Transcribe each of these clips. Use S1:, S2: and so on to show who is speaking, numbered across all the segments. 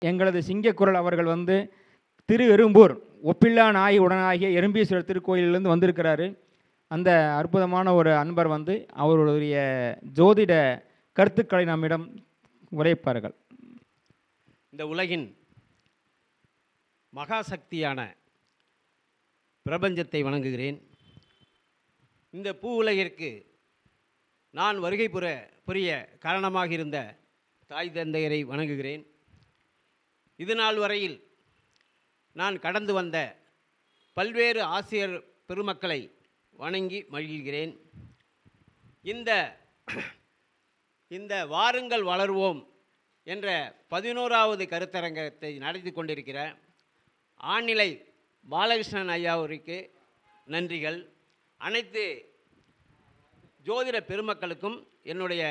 S1: எங்களது சிங்கக்குரல் அவர்கள் வந்து திரு எறும்பூர் ஒப்பில்லா நாய் உடனாகிய எறும்பீஸ்வரர் திருக்கோயிலிருந்து வந்திருக்கிறாரு. அந்த அற்புதமான ஒரு அன்பர் வந்து அவருடைய ஜோதிட கருத்துக்களை நம்மிடம் உரைப்பார்கள்.
S2: இந்த உலகின் மகாசக்தியான பிரபஞ்சத்தை வணங்குகிறேன். இந்த பூ உலகிற்கு நான் வருகை புரிய காரணமாக இருந்த தாய் தந்தையரை வணங்குகிறேன். இது நாள் வரையில் நான் கடந்து வந்த பல்வேறு ஆசிரியர் பெருமக்களை வணங்கி மகிழ்கிறேன். இந்த வாருங்கள் வளர்வோம் என்ற 11வது கருத்தரங்கத்தை நடத்தி கொண்டிருக்கிற ஆநிலை பாலகிருஷ்ணன் ஐயாவிற்கு நன்றிகள். அனைத்து ஜோதிட பெருமக்களுக்கும் என்னுடைய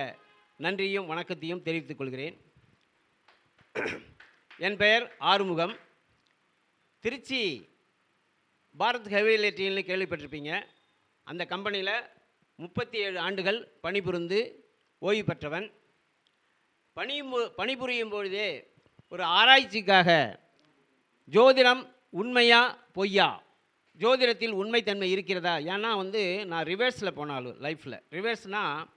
S2: நன்றியும் வணக்கத்தையும் தெரிவித்துக் கொள்கிறேன். என் பெயர் ஆறுமுகம். திருச்சி பாரத் ஹெவி எலக்ட்ரிக்கல்னு கேள்விப்பட்டிருப்பீங்க. அந்த கம்பெனியில் 37 ஆண்டுகள் பணிபுரிந்து ஓய்வு பெற்றவன். பணிபுரியும் பொழுதே ஒரு ஆராய்ச்சிக்காக ஜோதிடம் உண்மையா பொய்யா, ஜோதிடத்தில் உண்மைத்தன்மை இருக்கிறதா, ஏன்னா நான் ரிவர்ஸில் போனாலும் லைஃப்பில் ரிவர்ஸ்னால்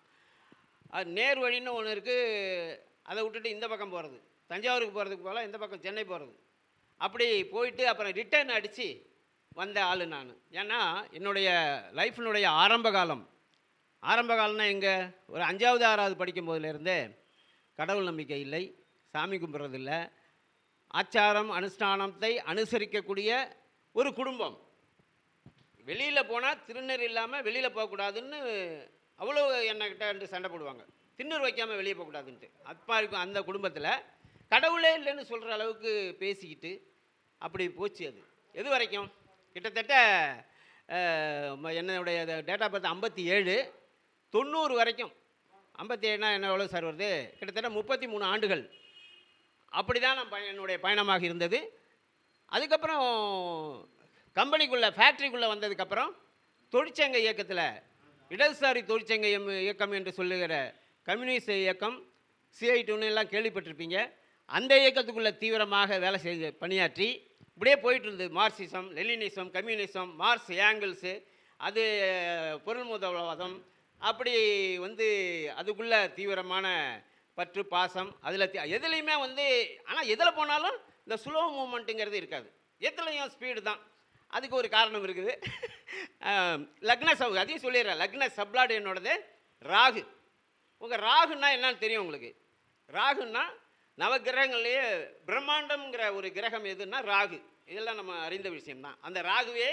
S2: அது நேர் வழின்னு ஒன்று இருக்குது. அதை விட்டுட்டு இந்த பக்கம் போகிறது, தஞ்சாவூருக்கு போகிறதுக்கு போல் இந்த பக்கம் சென்னை போகிறது, அப்படி போயிட்டு அப்புறம் ரிட்டர்ன் அடித்து வந்த ஆள் நான். ஏன்னா என்னுடைய லைஃப்பினுடைய ஆரம்ப காலம்னா எங்கே, ஒரு 5வது 6வது படிக்கும் போதிலிருந்தே கடவுள் நம்பிக்கை இல்லை, சாமி கும்பிட்றதில்லை, ஆச்சாரம் அனுஷ்டானத்தை அனுசரிக்கக்கூடிய ஒரு குடும்பம். வெளியில் போனால் திருநீர் இல்லாமல் வெளியில் போகக்கூடாதுன்னு அவ்வளோ என்கிட்ட சண்டை போடுவாங்க, திருநீர் வைக்காமல் வெளியே போகக்கூடாதுன்ட்டு. அப்பா இருக்கும் அந்த குடும்பத்தில் கடவுளே இல்லைன்னு சொல்கிற அளவுக்கு பேசிக்கிட்டு அப்படி போச்சு. அது எது வரைக்கும் கிட்டத்தட்ட என்னுடைய டேட் ஆஃப் பர்த் 57, 90 வரைக்கும். 57னா என்ன எவ்வளோ சார் வருது, கிட்டத்தட்ட 33 ஆண்டுகள் அப்படி தான் என்னுடைய பயணமாக இருந்தது. அதுக்கப்புறம் கம்பெனிக்குள்ளே ஃபேக்ட்ரிக்குள்ளே வந்ததுக்கப்புறம் தொழிற்சங்க இயக்கத்தில் இடதுசாரி தொழிற்சங்க இயக்கம் என்று சொல்லுகிற கம்யூனிஸ்ட் இயக்கம் CI2 எல்லாம் கேள்விப்பட்டிருப்பீங்க. அந்த இயக்கத்துக்குள்ளே தீவிரமாக வேலை செய்து பணியாற்றி இப்படியே போயிட்டு இருந்தது. மார்க்சிசம், லெனினிசம், கம்யூனிசம், மார்க்ஸ் ஏங்கிள்ஸு, அது பொருள் முதல்வாதம், அப்படி அதுக்குள்ளே தீவிரமான பற்று பாசம். அதில் எதுலேயுமே ஆனால் எதில் போனாலும் இந்த ஸ்லோ மூமெண்ட்டுங்கிறது இருக்காது, எதுலையும் ஸ்பீடு தான். அதுக்கு ஒரு காரணம் இருக்குது. லக்ன அதையும் சொல்லிடுறேன். லக்ன சப்ளாடு என்னோடது ராகு. உங்கள் ராகுன்னா என்னன்னு தெரியும் உங்களுக்கு? ராகுன்னா நவகிரகங்கள்லேயே பிரம்மாண்டம்ங்கிற ஒரு கிரகம் எதுன்னா ராகு. இதெல்லாம் நம்ம அறிந்த விஷயம்தான். அந்த ராகுவே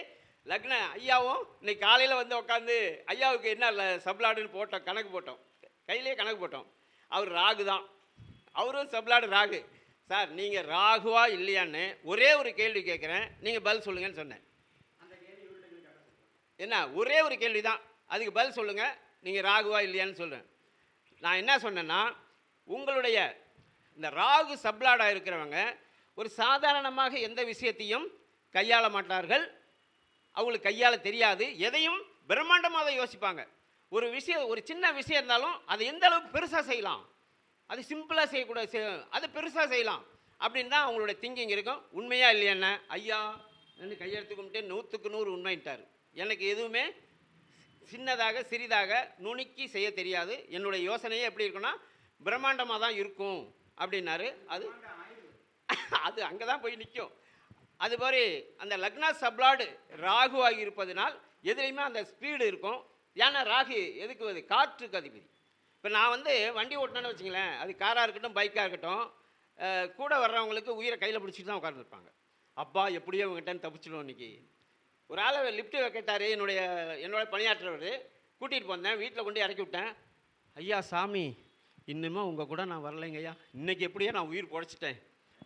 S2: லக்ன ஐயாவும் இன்னைக்கு காலையில் உட்காந்து ஐயாவுக்கு என்ன சப்ளாடுன்னு போட்டோம், கணக்கு போட்டோம், கையிலே கணக்கு போட்டோம். அவர் ராகு தான், அவரும் சப்ளாடு ராகு. சார் நீங்கள் ராகுவா இல்லையான்னு ஒரே ஒரு கேள்வி கேட்குறேன், நீங்கள் பதில் சொல்லுங்கன்னு சொன்னேன். என்ன ஒரே ஒரு கேள்வி தான், அதுக்கு பதில் சொல்லுங்கள், நீங்கள் ராகுவா இல்லையான்னு சொல்கிறேன். நான் என்ன சொன்னேன்னா, உங்களுடைய இந்த ராகு சப்ளாடாக இருக்கிறவங்க ஒரு சாதாரணமாக எந்த விஷயத்தையும் கையாள மாட்டார்கள், அவங்களுக்கு கையாள தெரியாது, எதையும் பிரம்மாண்டமாக அதை யோசிப்பாங்க. ஒரு சின்ன விஷயம் இருந்தாலும் அதை எந்த அளவுக்கு பெருசாக செய்யலாம், அது சிம்பிளாக செய்யக்கூடாது, அது பெருசாக செய்யலாம் அப்படின்னு தான் அவங்களுடைய திங்கிங் இருக்கும். உண்மையா இல்லையாண்ண ஐயா என்று கையெழுத்து கும்பிட்டு 100க்கு 100 உண்மைட்டார். எனக்கு எதுவுமே சின்னதாக சிறிதாக நுணுக்கி செய்ய தெரியாது, என்னுடைய யோசனையே எப்படி இருக்குன்னா பிரம்மாண்டமாக தான் இருக்கும் அப்படின்னாரு. அது அங்கே தான் போய் நிற்கும். அதுமாதிரி அந்த லக்னா சப்ளாடு ராகுவாகி இருப்பதனால் எதுலேயுமே அந்த ஸ்பீடு இருக்கும். ஏன்னா ராகு எதுக்கு காற்றுக்கு அதிபதி. இப்போ நான் வண்டி ஓட்டினேன்னு வச்சுங்களேன், அது காராக இருக்கட்டும் பைக்காக இருக்கட்டும், கூட வர்றவங்களுக்கு உயிரை கையில் பிடிச்சிட்டு தான் உட்காந்துருப்பாங்க. அப்பா எப்படியோ உங்ககிட்ட தப்பிச்சிடுவோம். இன்றைக்கி ஒரு ஆளை லிஃப்ட்டு கேட்டார், என்னோட பணியாற்றுறவர். கூட்டிகிட்டு போனேன், வீட்டில் கொண்டு இறக்கி விட்டேன். ஐயா சாமி இன்னுமே உங்கள் கூட நான் வரலைங்க ஐயா, இன்றைக்கி எப்படியோ நான் உயிர் பொழைச்சிட்டேன்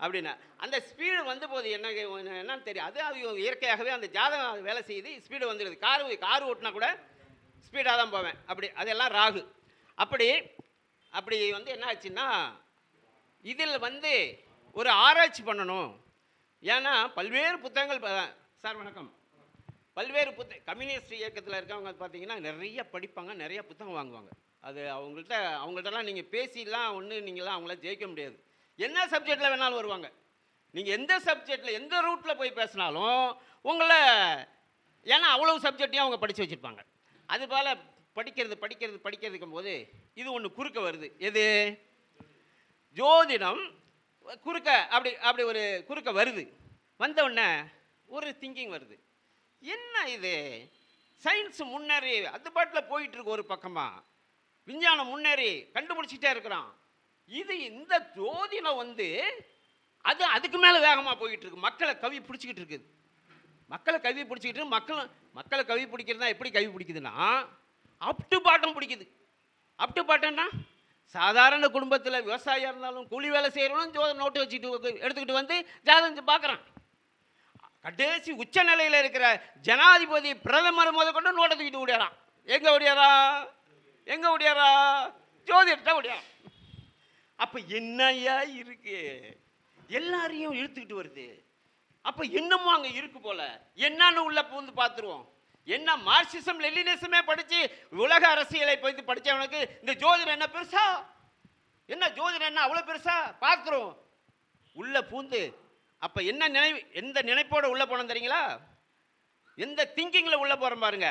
S2: அப்படின்னா அந்த ஸ்பீடு போது என்னன்னு தெரியும். அது இயற்கையாகவே அந்த ஜாதகம் வேலை செய்யுது, ஸ்பீடு வந்துடுது. கார் ஓட்டினா கூட ஸ்பீடாக தான் போவேன். அப்படி அதெல்லாம் ராகு. அப்படி என்ன ஆச்சுன்னா, இதில் ஒரு ஆராய்ச்சி பண்ணணும். ஏன்னா பல்வேறு புத்தகங்கள். சார் வணக்கம். பல்வேறு கம்யூனிஸ்ட் இயக்கத்தில் இருக்கவங்க பார்த்தீங்கன்னா நிறைய படிப்பாங்க, நிறைய புத்தகம் வாங்குவாங்க. அது அவங்கள்ட்டலாம் நீங்கள் பேசிலாம் நீங்களாம் அவங்கள ஜெயிக்க முடியாது. என்ன சப்ஜெக்டில் வேணாலும் வருவாங்க. நீங்கள் எந்த சப்ஜெக்டில் எந்த ரூட்டில் போய் பேசினாலும் உங்களை, ஏன்னா அவ்வளோ சப்ஜெக்டையும் அவங்க படித்து வச்சுருப்பாங்க. அதுபோல் படிக்கிறதுக்கும் போது இது ஒன்று குறுக்க வருது. எது? ஜோதிடம் குறுக்க அப்படி ஒரு குறுக்க வருது. வந்த உடனே ஒரு திங்கிங் வருது, என்ன இது சயின்ஸ் முன்னேறி அது பாட்டில் போயிட்டு இருக்கு, ஒரு பக்கமாக விஞ்ஞானம் முன்னேறி கண்டுபிடிச்சிட்டே இருக்கிறான், இது இந்த ஜோதிடம் வந்து அதுக்கு மேலே வேகமாக போயிட்டு இருக்கு, மக்களை கவி பிடிச்சிக்கிட்டு இருக்குது. மக்களை கவி பிடிக்கிறதுனா எப்படி கவி பிடிக்குதுன்னா, அப் டு பாட்டம் பிடிக்குது. அப் டு பாட்டம்னா சாதாரண குடும்பத்தில் விவசாயியாக இருந்தாலும் கூலி வேலை செய்கிறவனும் ஜோதிடம் நோட்டு வச்சுட்டு எடுத்துக்கிட்டு வந்து ஜாதகம் பார்க்குறான். கடைசி உச்ச நிலையில் இருக்கிற ஜனாதிபதி பிரதமர் கொண்டு நோட்டை தூக்கிட்டு ஓடியாரான். எங்கே ஓடியாரா? ஜோதிடத்தை ஓடியாரான். அப்போ என்னையா இருக்கு, எல்லாரையும் இழுத்துக்கிட்டு வருது. அப்போ என்னமோ அங்கே இருக்கு போல, என்னன்னு உள்ள பூந்து பார்த்துருவோம். என்ன மார்க்சிசம் லெனினிசமே படித்து உலக அரசியலை பற்றி படித்தவனுக்கு இந்த ஜோதிடம் என்ன பெருசா? என்ன ஜோதிடம் என்ன அவ்வளோ பெருசா? பார்க்குறோம் உள்ள பூந்து. அப்போ என்ன எந்த நினைப்போடு உள்ளே போனோம் தெரியுங்களா? எந்த திங்கிங்கில் உள்ளே போகிறோம் பாருங்க.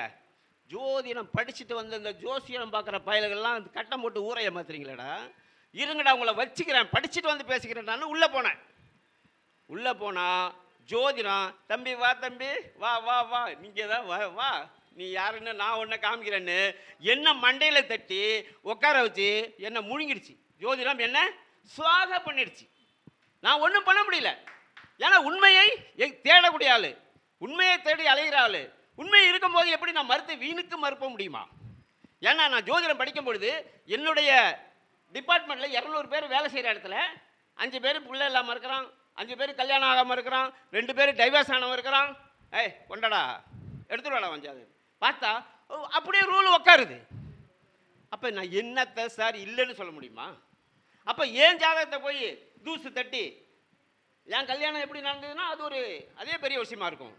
S2: ஜோதிடம் படிச்சுட்டு வந்து இந்த ஜோசியம் பார்க்குற பயல்கள்லாம் கட்டம் போட்டு ஊரைய மாத்துறீங்களேடா, இருங்கடா உங்களை வச்சுக்கிறேன், படிச்சுட்டு வந்து பேசிக்கிறேன். உள்ளே போனேன். உள்ளே போனால் ஜோதிடம், தம்பி வா தம்பி வா வா வா, நீங்கள் தான் வா வா, நீ யாருன்னு நான் ஒன்றை காமிக்கிறேன்னு என்ன மண்டையில் தட்டி உட்கார வச்சு என்னை முழுங்கிடுச்சு. ஜோதிடம் என்ன சுவாக பண்ணிடுச்சு. நான் ஒன்றும் பண்ண முடியல. ஏன்னா உண்மையை தேடக்கூடிய ஆள், உண்மையை தேடி அலைகிற ஆள், உண்மை இருக்கும்போது எப்படி நான் வீணுக்கு மறுப்ப முடியுமா? ஏன்னா நான் ஜோதிடம் படிக்கும் பொழுது என்னுடைய டிபார்ட்மெண்ட்டில் 200 பேர் வேலை செய்கிற இடத்துல 5 பேர் பிள்ளை இல்லாமல் இருக்கிறான், 5 பேர் கல்யாணம் ஆகாமல் இருக்கிறான், 2 பேர் டைவர்ஸ் ஆனவன் இருக்கிறான். கொண்டடா எடுத்துடுவாடா வஞ்சாது பார்த்தா அப்படியே ரூல் உக்காருது. அப்போ நான் என்னத்தை சார் இல்லைன்னு சொல்ல முடியுமா? அப்போ ஏன் ஜாதகத்தை போய் தூசு தட்டி என் கல்யாணம் எப்படி நடந்ததுன்னா அது அதே பெரிய விஷயமா இருக்கும்.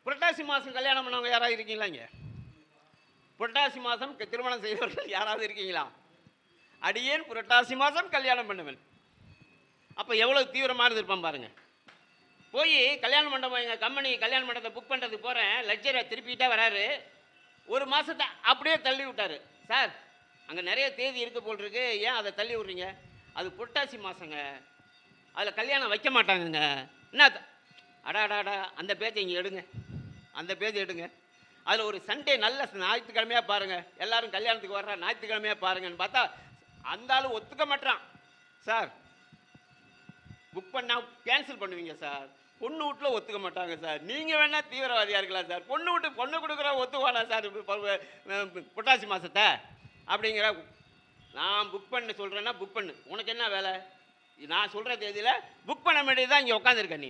S2: புரட்டாசி மாதம் கல்யாணம் பண்ணவங்க யாராவது இருக்கீங்களா? இங்கே புரட்டாசி மாதம் திருமணம் செய்தவர்கள் யாராவது இருக்கீங்களா? அடியேன் புரட்டாசி மாதம் கல்யாணம் பண்ணுவேன். அப்போ எவ்வளோ தீவிரமாக இருந்திருப்பான் பாருங்க. போய் கல்யாண மண்டபம், எங்கள் கம்பெனி கல்யாண மண்டபத்தை புக் பண்ணுறதுக்கு போகிறேன், லட்சரை திருப்பிட்டே வராரு. 1 மாதத்தை அப்படியே தள்ளி விட்டார். சார் அங்கே நிறைய தேதி இருக்க போல் இருக்கு, ஏன் அதை தள்ளி விட்றீங்க? அது புரட்டாசி மாதங்க, அதில் கல்யாணம் வைக்க மாட்டாங்கங்க. என்ன அடாடாடா, அந்த பேஜை இங்கே எடுங்க, அந்த பேஜை எடுங்க. அதில் ஒரு சண்டே நல்ல ஞாயிற்றுக்கிழமையாக பாருங்கள், எல்லோரும் கல்யாணத்துக்கு வர்ற ஞாயிற்றுக்கிழமையாக பாருங்கன்னு பார்த்தா அந்த ஆள் ஒத்துக்க மாட்டான். சார் புக் பண்ணால் கேன்சல் பண்ணுவீங்க சார், பொண்ணு வீட்டில் ஒத்துக்க மாட்டாங்க சார், நீங்கள் வேணால் தீவிரவாதியாக இருக்கலாம் சார், பொண்ணு கொடுக்குற ஒத்துக்குவானா சார் புரட்டாசி மாதத்தை அப்படிங்கிற. நான் புக் பண்ண சொல்கிறேன்னா புக் பண்ணு, உனக்கு என்ன வேலை? நான் சொல்கிற தேதியில் புக் பண்ண வேண்டியது தான் இங்கே உட்காந்துருக்க, நீ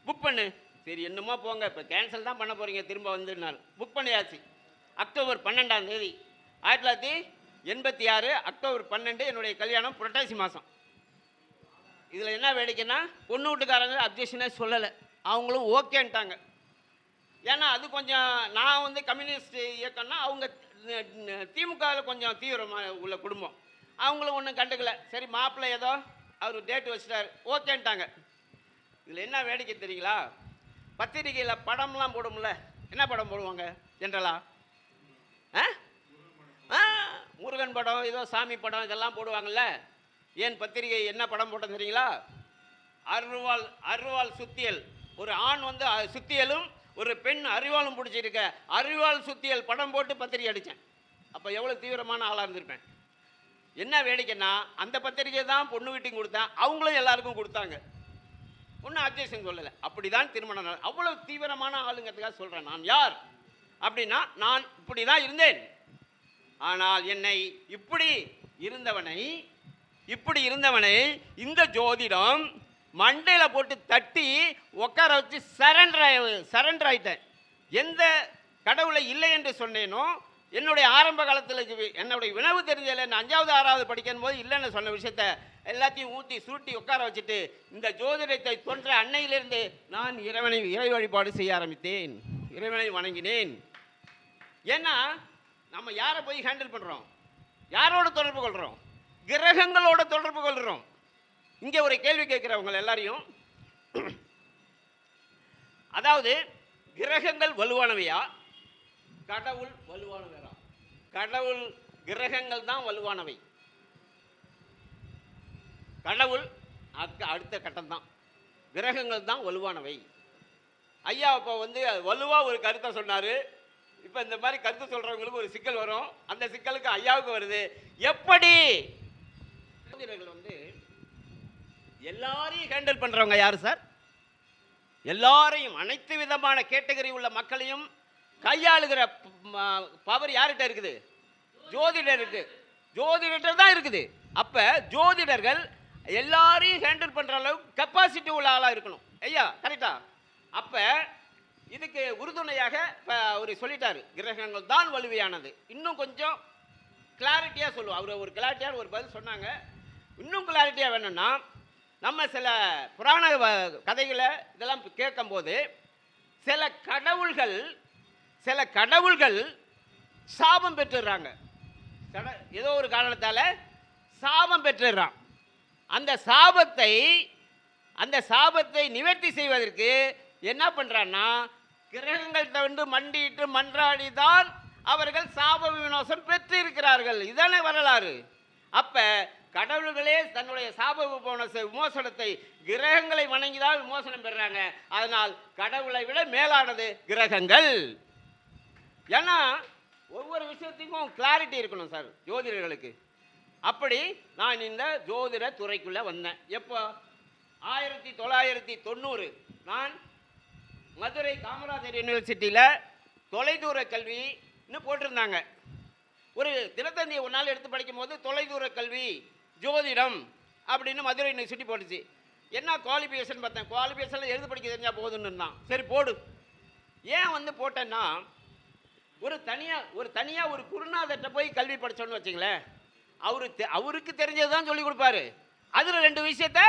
S2: புக் பண்ணு. சரி என்னமோ போங்க, இப்போ கேன்சல் தான் பண்ண போகிறீங்க, திரும்ப வந்துனாலும் புக் பண்ணியாச்சு. அக்டோபர் 12ஆம் தேதி 1986 அக்டோபர் 12 என்னுடைய கல்யாணம் புரட்டாசி மாதம். இதில் என்ன வேடிக்கைன்னா பொண்ணு வீட்டுக்காரங்க அப்ஜெக்ஷனே சொல்லலை, அவங்களும் ஓகேன்ட்டாங்க. ஏன்னா அது கொஞ்சம் நான் கம்யூனிஸ்ட் இயக்கம்னா அவங்க திமுகவில் கொஞ்சம் தீவிரமாக உள்ள குடும்பம், அவங்களும் ஒன்றும் கண்டுக்கல. சரி மாப்பிள்ளை ஏதோ அவர் டேட்டு வச்சுட்டார், ஓகேன்ட்டாங்க. இதில் என்ன வேடிக்கை தெரியுங்களா? பத்திரிகையில் படம்லாம் போடும்ல, என்ன படம் போடுவாங்க ஜென்ரலாக? முருகன் படம், ஏதோ சாமி படம் இதெல்லாம் போடுவாங்கள்ல. ஏன் பத்திரிகை என்ன படம் போட்டோம் தெரியுங்களா? அருவாள் சுத்தியல். ஒரு ஆண் சுத்தியலும் ஒரு பெண் அரிவாளும் பிடிச்சிருக்க அரிவாள் சுத்தியல் படம் போட்டு பத்திரிகை அடித்தேன். அப்போ எவ்வளோ தீவிரமான ஆளாக இருந்திருப்பேன். என்ன வேடிக்கைன்னா அந்த பத்திரிகை தான் பொண்ணு வீட்டுக்கு கொடுத்தேன், அவங்களும் எல்லாருக்கும் கொடுத்தாங்க, ஒன்றும் அப்ஜெக்ஷன் சொல்லலை. அப்படி தான் திருமணம். அவ்வளோ தீவிரமான ஆளுங்கிறதுக்காக சொல்கிறேன். நான் யார் அப்படின்னா நான் இப்படி தான் இருந்தேன். ஆனால் என்னை இப்படி இருந்தவனை இந்த ஜோதிடம் மண்டையில் போட்டு தட்டி உட்கார வச்சு சரண்டர் ஆயிட்டேன். எந்த கடவுளை இல்லை என்று சொன்னேனோ, என்னுடைய ஆரம்ப காலத்தில் என்னுடைய வினவு தெரிஞ்சதில்லை, நான் 5வது 6வது படிக்கும் போது இல்லைன்னு சொன்ன விஷயத்த எல்லாத்தையும் ஊற்றி சுருட்டி உட்கார வச்சுட்டு இந்த ஜோதிடத்தை தோன்ற அன்னையிலிருந்து நான் இறை வழிபாடு செய்ய ஆரம்பித்தேன், இறைவனை வணங்கினேன். ஏன்னா நம்ம யாரை போய் ஹேண்டில் பண்ணுறோம்? யாரோட தொடர்பு கொள்கிறோம்? கிரகங்களோட தொடர்பு கொள்கிறோம். இங்கே ஒரு கேள்வி கேட்குறவங்க எல்லாரையும், அதாவது கிரகங்கள் வலுவானவையா, கடவுள் வலுவானவரா? கடவுள், கிரகங்கள் தான் வலுவானவை. கடவுள் அடுத்த கட்டம் தான், கிரகங்கள் தான் வலுவானவை. ஐயா இப்போ வந்து வலுவா ஒரு கருத்தை சொன்னாரு. இப்போ இந்த மாதிரி கருத்து சொல்றவங்களுக்கு ஒரு சிக்கல் வரும். அந்த சிக்கலுக்கு ஐயாவுக்கு வருது. எப்படி வந்து எல்லாரையும் ஹேண்டில் பண்றவங்க யாரு சார்? எல்லாரையும், அனைத்து விதமான கேட்டகரி உள்ள மக்களையும் கையாளுகிற பவர் யார்கிட்ட இருக்குது? ஜோதிடர் இருக்கு. ஜோதிடர் தான் இருக்குது. அப்ப ஜோதிடர்கள் எல்லாரையும் ஹேண்டில் பண்ற அளவுக்கு கெப்பாசிட்டி உள்ள ஆளா இருக்கணும். ஐயா கரெக்டா? அப்ப இதுக்கு உறுதுணையாக அவர் சொல்லிட்டாரு, கிரகங்கள் தான் வலுவையானது. இன்னும் கொஞ்சம் கிளாரிட்டியா சொல்லுவோம். அவர் ஒரு கிளாரிட்டியான ஒரு பதில் சொன்னாங்க. இன்னும் கிளாரிட்டியா வேணும்னா, நம்ம சில புராண கதைகளை இதெல்லாம் கேட்கும்போது சில கடவுள்கள் சாபம் பெற்றுறாங்க. ஏதோ ஒரு காரணத்தால சாபம் பெற்றுறான். அந்த சாபத்தை நிவர்த்தி செய்வதற்கு என்ன பண்றான்னா, கிரகங்கள்கிட்ட வந்து மண்டிட்டு மன்றாடிதான் அவர்கள் சாப விமோசனம் பெற்று இருக்கிறார்கள். இதானே வரலாறு. அப்ப கடவுள்களே தன்னுடைய சாப விமோசனத்தை கிரகங்களை வணங்கிதான் விமோசனம் பெறாங்க. அதனால் கடவுளை விட மேலானது கிரகங்கள். ஏன்னா ஒவ்வொரு விஷயத்துக்கும் கிளாரிட்டி இருக்கணும் சார் ஜோதிடர்களுக்கு. அப்படி நான் இந்த ஜோதிட துறைக்குள்ள வந்தேன். எப்போ? 1990 நான் மதுரை காமராஜர் யூனிவர்சிட்டியில் தொலைதூர கல்வின்னு போட்டிருந்தாங்க. ஒரு தினத்தந்தியை ஒரு நாள் எடுத்து படிக்கும் போது தொலைதூர கல்வி ஜோதிடம் அப்படின்னு மதுரை யூனிவர்சிட்டி போட்டுச்சு. என்ன குவாலிஃபிகேஷன் பார்த்தேன். குவாலிஃபிகேஷனில் எழுது படிக்க தெரிஞ்சால் போதுன்னு தான். சரி போடு. ஏன் வந்து போட்டேன்னா, ஒரு தனியாக ஒரு குருநாதர்கிட்ட போய் கல்வி படித்தோன்னு வச்சுங்களேன், அவருக்கு தெரிஞ்சது தான் சொல்லி கொடுப்பாரு. அதில் 2 விஷயத்த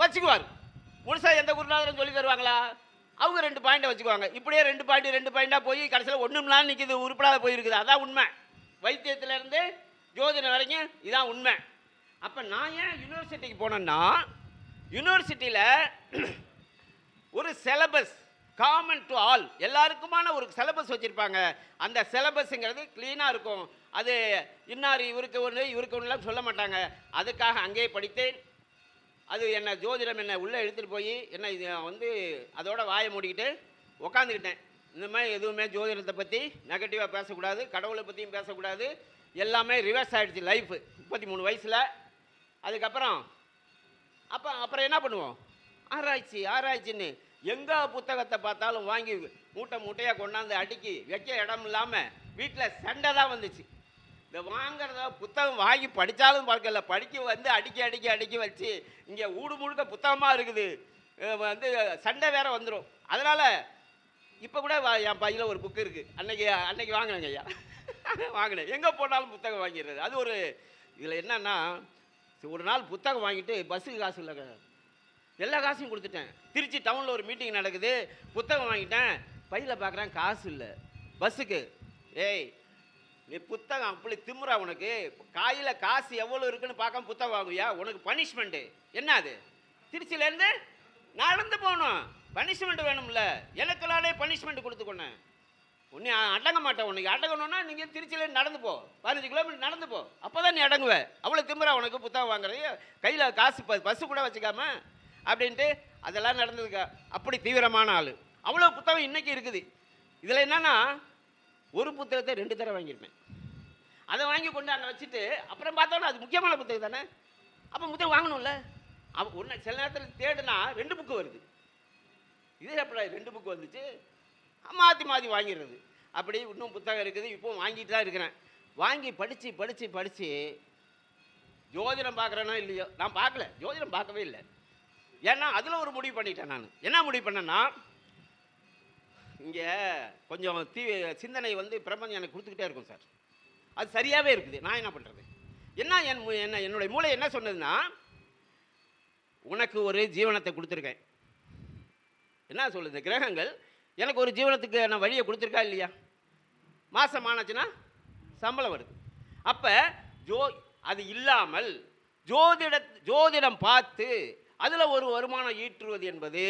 S2: வச்சுக்குவார். முழுசாக எந்த குருநாதரும் சொல்லி தருவாங்களா? அவங்க 2 பாயிண்டை வச்சுக்குவாங்க. இப்படியே 2 பாயிண்டாக போய் கடைசியில் ஒன்றும்லாம் நிற்கிது, உருப்படாத போயிருக்குது. அதான் உண்மை. வைத்தியத்திலேருந்து ஜோதிடம் வரைக்கும் இதான் உண்மை. அப்போ நான் ஏன் யூனிவர்சிட்டிக்கு போனேன்னா, யூனிவர்சிட்டியில் ஒரு சிலபஸ் காமன் டு ஆல், எல்லாருக்குமான ஒரு சிலபஸ் வச்சுருப்பாங்க. அந்த சிலபஸ்ங்கிறது க்ளீனாக இருக்கும். அது இன்னார் இவருக்கு ஒன்றுலாம் சொல்ல மாட்டாங்க. அதுக்காக அங்கேயே படித்தேன். அது என்ன ஜோதிடம் என்ன உள்ளே எடுத்துகிட்டு போய் என்ன இது வந்து அதோட வாயை மூடிக்கிட்டு உக்காந்துக்கிட்டேன். இந்த மாதிரி எதுவுமே ஜோதிடத்தை பற்றி நெகட்டிவாக பேசக்கூடாது, கடவுளை பற்றியும் பேசக்கூடாது. எல்லாமே ரிவர்ஸ் ஆகிடுச்சு லைஃபு 33 வயசில். அதுக்கப்புறம் அப்புறம் என்ன பண்ணுவோம்? ஆராய்ச்சின்னு எங்கே புத்தகத்தை பார்த்தாலும் வாங்கி மூட்டையாக கொண்டாந்து அடுக்கி வைக்க இடம் இல்லாமல் வீட்டில் சண்டை தான் வந்துச்சு. இந்த வாங்கிறத புத்தகம் வாங்கி படித்தாலும் பார்க்கல, படிக்க வந்து அடுக்கி வச்சு இங்கே ஊடு முழுக்க புத்தகமாக இருக்குது. வந்து சண்டை வேற வந்துடும். அதனால் இப்போ கூட என் பையில் ஒரு புக்கு இருக்குது. அன்னைக்கு வாங்கினேங்க ஐயா. வாங்கினேன். எங்கே போனாலும் புத்தகம் வாங்கிடுறது. அது ஒரு இதில் என்னன்னா, ஒரு நாள் புத்தகம் வாங்கிட்டு பஸ்ஸுக்கு காசு இல்லைங்க, எல்லா காசையும் கொடுத்துட்டேன். திருச்சி டவுனில் ஒரு மீட்டிங் நடக்குது, புத்தகம் வாங்கிட்டேன். பையில் பார்க்குறேன் காசு இல்லை பஸ்ஸுக்கு. ஏய் நீ புத்தகம் அப்படி திமுறா உனக்கு? காயில் காசு எவ்வளோ இருக்குன்னு பார்க்காம புத்தகம் வாங்குவியா? உனக்கு பனிஷ்மெண்ட்டு என்ன? அது திருச்சியிலேருந்து நடந்து போகணும். பனிஷ்மெண்ட் வேணும்ல. எனக்குள்ளாலே பனிஷ்மெண்ட் கொடுத்துக்கொண்டேன். உன்னை அடங்க மாட்டேன். உனக்கு அடங்கணும்னா நீங்கள் திருச்சியிலேருந்து நடந்து போ, 15 கிலோமீட்டர் நடந்து போ, அப்போ தான் நீ அடங்குவ. அவ்வளோ திமுறா உனக்கு புத்தகம் வாங்குறது? கையில் காசு பஸ்ஸு கூட வச்சுக்காம அப்படின்ட்டு அதெல்லாம் நடந்ததுக்கா. அப்படி தீவிரமான ஆள். அவ்வளோ புத்தகம் இன்றைக்கி இருக்குது. இதில் என்னென்னா, ஒரு புத்தகத்தை 2 தடவை வாங்கியிருப்பேன். அதை வாங்கி கொண்டு அங்கே வச்சுட்டு அப்புறம் பார்த்தோன்னா அது முக்கியமான புத்தகம் தானே, அப்போ புத்தகம் வாங்கணும்ல. ஒன்று சில நேரத்தில் தேடுனா 2 புக்கு வருது. இது எப்படி 2 புக்கு வந்துச்சு? மாற்றி வாங்கிடுறது. அப்படி இன்னும் புத்தகம் இருக்குது. இப்போ வாங்கிட்டு தான் இருக்கிறேன். வாங்கி படித்து ஜோதிடம் பார்க்குறேன்னா இல்லையோ, நான் பார்க்கல, ஜோதிடம் பார்க்கவே இல்லை. ஏன்னா அதில் ஒரு முடிவு பண்ணிட்டேன். நான் என்ன முடிவு பண்ணேன்னா, இங்கே கொஞ்சம் சிந்தனை வந்து பிரபஞ்சம் எனக்கு கொடுத்துக்கிட்டே இருக்கும் சார். அது சரியாகவே இருக்குது. நான் என்ன பண்ணுறது? என்னுடைய மூளை என்ன சொன்னதுன்னா, உனக்கு ஒரு ஜீவனத்தை கொடுத்துருக்கேன். என்ன சொல்லுது கிரகங்கள்? எனக்கு ஒரு ஜீவனத்துக்கு நான் வழியை கொடுத்துருக்கா இல்லையா? மாதம் ஆனாச்சுன்னா சம்பளம் வருது. அப்போ அது இல்லாமல் ஜோதிடம் பார்த்து அதில் ஒரு வருமானம் ஈற்றுவது என்பது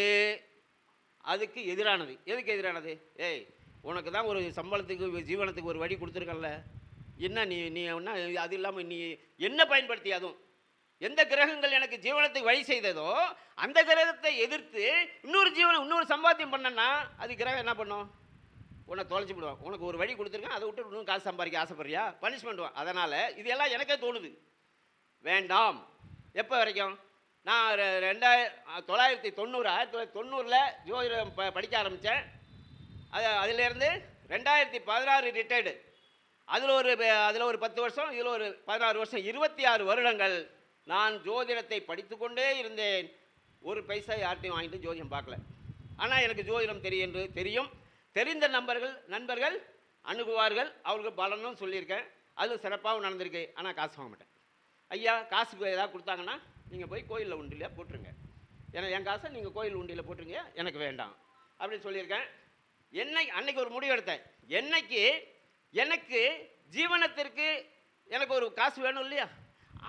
S2: அதுக்கு எதிரானது. எதுக்கு எதிரானது? ஏய், உனக்கு தான் ஒரு சம்பளத்துக்கு ஜீவனத்துக்கு ஒரு வழி கொடுத்துருக்கல, என்ன நீ நீ என்ன அது இல்லாமல் நீ என்ன பயன்படுத்தி, அதுவும் எந்த கிரகங்கள் எனக்கு ஜீவனத்துக்கு வழி செய்ததோ அந்த கிரகத்தை எதிர்த்து இன்னொரு சம்பாத்தியம் பண்ணனா அது கிரகம் என்ன பண்ணும்? உன்னை தொலைச்சி விடுவான். உனக்கு ஒரு வழி கொடுத்துருக்கேன், அதை விட்டு இன்னும் காசு சம்பாதிக்க ஆசைப்படுறியா, பனிஷ்மெண்ட். அதனால் இதெல்லாம் எனக்கே தோணுது, வேண்டாம். எப்போ வரைக்கும்? நான் 1990 ஜோதிடம் படிக்க ஆரம்பித்தேன். அதிலேருந்து 2016 ரிட்டையர்டு. அதில் ஒரு 10 வருஷம், இதில் ஒரு 16 வருஷம், 26 வருடங்கள் நான் ஜோதிடத்தை படித்து கொண்டே இருந்தேன். ஒரு பைசா யார்ட்டையும் வாங்கிட்டு ஜோதிடம் பார்க்கல. ஆனால் எனக்கு ஜோதிடம் தெரியும். தெரிந்த நண்பர்கள் அணுகுவார்கள், அவங்களுக்கு பலனும் சொல்லியிருக்கேன், அதுவும் சிறப்பாகவும் நடந்திருக்கு. ஆனால் காசு வாங்க மாட்டேன். ஐயா, காசுக்கு ஏதாவது கொடுத்தாங்கன்னா நீங்கள் போய் கோயிலில் உண்டியில் போட்டுருங்க, ஏன்னா என் காசை நீங்கள் கோயில் உண்டியில் போட்டுருங்க, எனக்கு வேண்டாம் அப்படின்னு சொல்லியிருக்கேன். அன்னைக்கு ஒரு முடிவு எடுத்தேன். எனக்கு ஜீவனத்திற்கு எனக்கு ஒரு காசு வேணும் இல்லையா,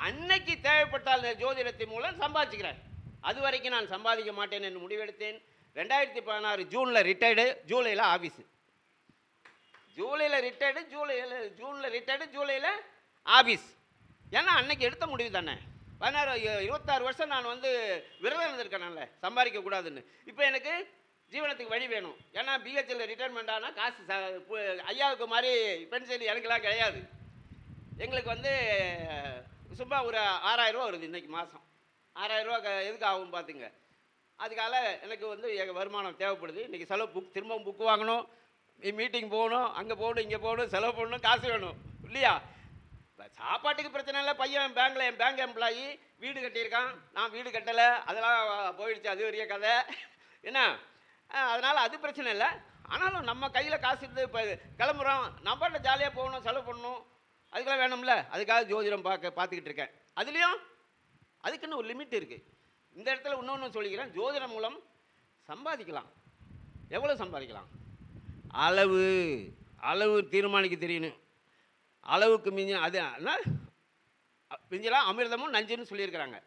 S2: அன்னைக்கு தேவைப்பட்டால் ஜோதிடத்தின் மூலம் சம்பாதிச்சுக்கிறேன். அது வரைக்கும் நான் சம்பாதிக்க மாட்டேன் என்று முடிவெடுத்தேன். 2016 ஜூனில் ரிட்டையர்டு, ஜூலையில் ஆஃபீஸு. ஜூனில் ரிட்டையர்டு, ஜூலையில் ஆஃபீஸ். ஏன்னா அன்னைக்கு எடுத்த முடிவு தானே. 26 வருஷம் நான் விரதம் இருந்திருக்கேன்ல, சம்பாதிக்கக்கூடாதுன்னு. இப்போ எனக்கு ஜீவனத்துக்கு வழி வேணும். ஏன்னா பிஹெச்எல் ரிட்டையர்மெண்ட் ஆனால் காசு ஐயாவுக்கு மாதிரி பென்ஷன் எனக்குலாம் கிடையாது. எங்களுக்கு சும்மா ஒரு 6000 ரூபா வருது இன்றைக்கி மாதம். 6000 ரூபா எதுக்கு ஆகும் பார்த்துங்க. அதுக்காக எனக்கு எங்கள் வருமானம் தேவைப்படுது. இன்றைக்கி செலவு திரும்பவும் புக்கு வாங்கணும், மீட்டிங் போகணும், அங்கே போகணும், இங்கே போகணும், செலவு பண்ணணும், காசு வேணும் இல்லையா. சாப்பாட்டுக்கு பிரச்சனை இல்லை. பையன் என் பேங்க் எம்ப்ளாயி, வீடு கட்டியிருக்கான், நான் வீடு கட்டலை, அதெல்லாம் போயிடுச்சு, அது பெரிய கதை என்ன. அதனால் அது பிரச்சனை இல்லை. ஆனாலும் நம்ம கையில் காசு இருந்து இப்போ கிளம்புறோம், நம்ம ஜாலியாக போகணும், செலவு பண்ணணும், அதுக்கெல்லாம் வேணும்ல. அதுக்காக ஜோதிடம் பார்த்துக்கிட்டு இருக்கேன். அதுக்குன்னு ஒரு லிமிட் இருக்குது. இந்த இடத்துல இன்னொன்று சொல்லிக்கிறேன், ஜோதிடம் மூலம் சம்பாதிக்கலாம். எவ்வளோ சம்பாதிக்கலாம்? அளவு தீர்மானிக்க தெரியணும். அளவுக்கு மிஞ்சலாம் அமிர்தமும் நஞ்சுன்னு சொல்லியிருக்கிறாங்க.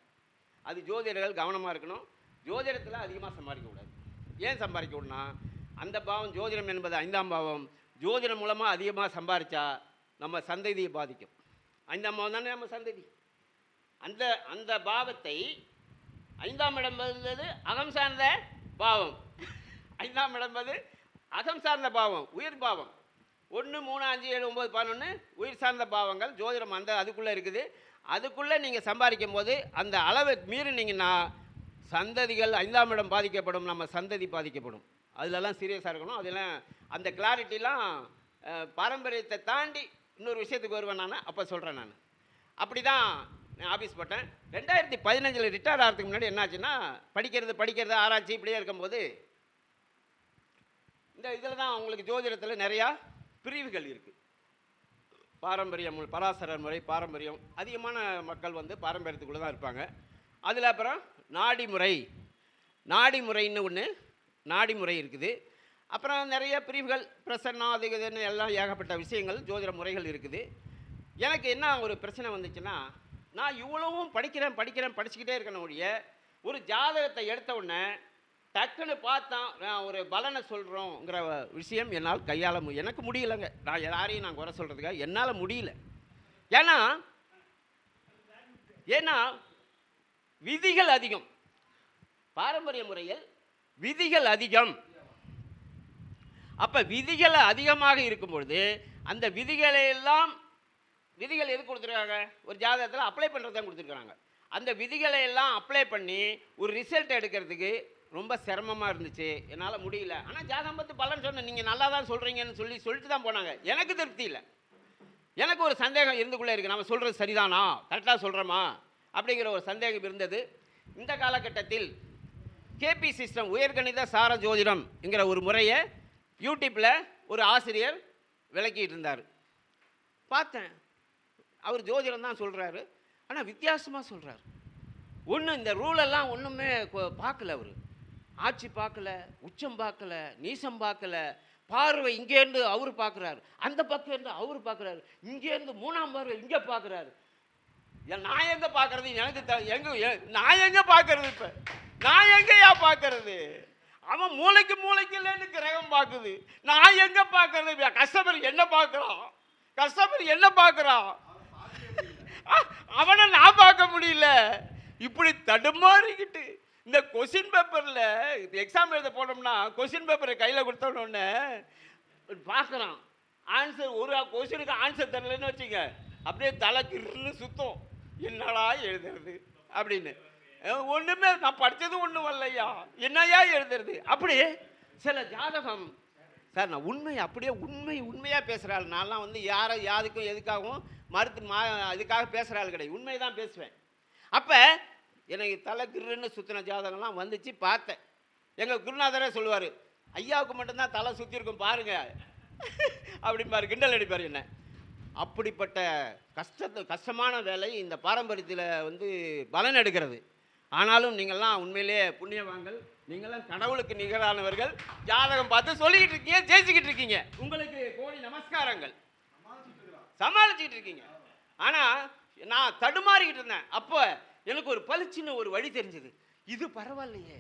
S2: அது ஜோதிடர்கள் கவனமாக இருக்கணும். ஜோதிடத்தில் அதிகமாக சம்பாதிக்கக்கூடாது. ஏன் சம்பாதிக்கணும்னா, அந்த பாவம், ஜோதிடம் என்பது 5ஆம் பாவம், ஜோதிடம் மூலமாக அதிகமாக சம்பாதிச்சா நம்ம சந்ததியை பாதிக்கும். 5ஆம் பாவம் தானே நம்ம சந்ததி. அந்த பாவத்தை 5ஆம் இடம் என்பது அகம் சார்ந்த பாவம். 5ஆம் இடம் என்பது அகம் சார்ந்த பாவம், உயிர் பாவம். 1, 3, 5, 7, 9, 11 உயிர் சார்ந்த பாவங்கள். ஜோதிடம் அதுக்குள்ளே இருக்குது. அதுக்குள்ளே நீங்கள் சம்பாதிக்கும் போது அந்த அளவை மீறினீங்கன்னா சந்ததிகள் 5ஆம் இடம் பாதிக்கப்படும், நம்ம சந்ததி பாதிக்கப்படும். அதிலெல்லாம் சீரியஸாக இருக்கணும். அதெல்லாம் அந்த கிளாரிட்டிலாம் பாரம்பரியத்தை தாண்டி இன்னொரு விஷயத்துக்கு வருவேன் நான், அப்போ சொல்கிறேன். நான் அப்படி தான் ஆஃபீஸ் போட்டேன். 2015 ரிட்டையர்ட் ஆகிறதுக்கு முன்னாடி என்னாச்சுன்னா, படிக்கிறது ஆராய்ச்சி இப்படியே இருக்கும்போது இந்த இதில் தான் உங்களுக்கு ஜோதிடத்தில் நிறையா பிரிவுகள் இருக்குது. பாரம்பரியம், பராசரர் முறை, பாரம்பரியம். அதிகமான மக்கள் பாரம்பரியத்துக்குள்ளே தான் இருப்பாங்க. அதில் அப்புறம் நாடிமுறைன்னு ஒன்று நாடிமுறை இருக்குது. அப்புறம் நிறைய பிரிவுகள், பிரசன்னம், அது இதுன்னு எல்லாம் ஏகப்பட்ட விஷயங்கள், ஜோதிட முறைகள் இருக்குது. எனக்கு என்ன ஒரு பிரச்சனை வந்துச்சுன்னா, நான் இவ்வளவும் படிச்சுக்கிட்டே இருக்கணும் ஒழிய, ஒரு ஜாதகத்தை எடுத்த உடனே டக்குன்னு பார்த்தா நான் ஒரு பலனை சொல்கிறோங்கிற விஷயம் என்னால் கையாள எனக்கு முடியலைங்க. நான் யாரையும் நான் குறை சொல்கிறதுக்காக என்னால் முடியல. ஏன்னா விதிகள் அதிகம். பாரம்பரிய முறையில் விதிகள் அதிகம். அப்போ விதிகள் அதிகமாக இருக்கும்பொழுது அந்த விதிகள் எது கொடுத்துருக்காங்க? ஒரு ஜாதகத்தில் அப்ளை பண்ணுறது தான் கொடுத்துருக்காங்க. அந்த விதிகளை எல்லாம் அப்ளை பண்ணி ஒரு ரிசல்ட் எடுக்கிறதுக்கு ரொம்ப சிரமமாக இருந்துச்சு, என்னால் முடியல. ஆனால் ஜாதகம் பார்த்து பலன் சொன்னேன், நீங்கள் நல்லா தான் சொல்கிறீங்கன்னு சொல்லிட்டு தான் போனாங்க. எனக்கு திருப்தி இல்லை. எனக்கு ஒரு சந்தேகம் இருந்துக்குள்ளே இருக்குது, நம்ம சொல்கிறது சரிதானா, கரெக்டாக சொல்கிறோமா அப்படிங்கிற ஒரு சந்தேகம் இருந்தது. இந்த காலகட்டத்தில் கேபி சிஸ்டம், உயர்கணித சார ஜோதிடம்ங்கிற ஒரு முறையை யூடியூப்பில் ஒரு ஆசிரியர் விளக்கிட்டு இருந்தார். பார்த்தேன், அவர் ஜோதிடம் தான் சொல்கிறாரு, ஆனால் வித்தியாசமாக சொல்கிறார். இந்த ரூலெல்லாம் ஒன்றுமே பார்க்கல. அவர் ஆட்சி பார்க்கல, உச்சம் பார்க்கல, நீசம் பார்க்கல, பார்வை இங்கேருந்து அவர் பார்க்குறாரு, அந்த பக்கம் இருந்து அவர் பார்க்குறாரு, இங்கேருந்து 3ஆம் பார்வை இங்கே பார்க்குறாரு. நான் எங்க பார்க்கறது? நான் எங்க பார்க்கறது? இப்ப நான் எங்கயா பார்க்கறது? அவன் மூளைக்கு இல்லைன்னு கிரகம் பார்க்குது. நான் எங்க பார்க்கறது? கஸ்டமர் என்ன பார்க்கறான்? கஸ்டமர் என்ன பார்க்கறான்? அவனை நான் பார்க்க முடியல. இப்படி தடுமாறிக்கிட்டு இந்த கொஸ்டின் பேப்பரில் எக்ஸாம் எழுத போனோம்னா கொஸ்டின் பேப்பரை கையில் கொடுத்தோன்னே பார்க்குறான். ஆன்சர் ஒரு கொஸ்டினுக்கு ஆன்சர் தரலன்னு வச்சுங்க, அப்படியே தலை கிருன்னு சுத்தம். என்னடா எழுதுறது அப்படின்னு. ஒன்றுமே நான் படித்தது ஒன்றும் வரலையா, என்னையா எழுதுறது? அப்படி சில ஜாதகம் சார். நான் அப்படியே உண்மையாக பேசுகிறாள். நான்லாம் வந்து யாருக்கும் எதுக்காகவும் அதுக்காக பேசுகிற ஆள் கிடையாது. உண்மையை தான் பேசுவேன். அப்போ எனக்கு தலை கிருன்னு சுற்றின ஜாதகம்லாம் வந்துச்சு, பார்த்தேன். எங்கள் குருநாதரே சொல்லுவார், ஐயாவுக்கு மட்டும்தான் தலை சுற்றி இருக்கும் பாருங்க அப்படிம்பாரு, கிண்டல் அடிப்பார் என்ன. அப்படிப்பட்ட கஷ்டமான வேலை இந்த பாரம்பரியத்தில் வந்து பலன் எடுக்கிறது. ஆனாலும் நீங்கள்லாம் உண்மையிலேயே புண்ணியவான்கள். நீங்களாம் கடவுளுக்கு நிகரானவர்கள். ஜாதகம் பார்த்து சொல்லிக்கிட்டு இருக்கீங்க, ஜெயிச்சுக்கிட்டு இருக்கீங்க. உங்களுக்கு கோடி நமஸ்காரங்கள். சமாளிச்சுக்கிட்டு இருக்கீங்க. ஆனால் நான் தடுமாறிக்கிட்டு இருந்தேன். அப்போ எனக்கு ஒரு பளிச்சுன்னு ஒரு வழி தெரிஞ்சது. இது பரவாயில்லையே,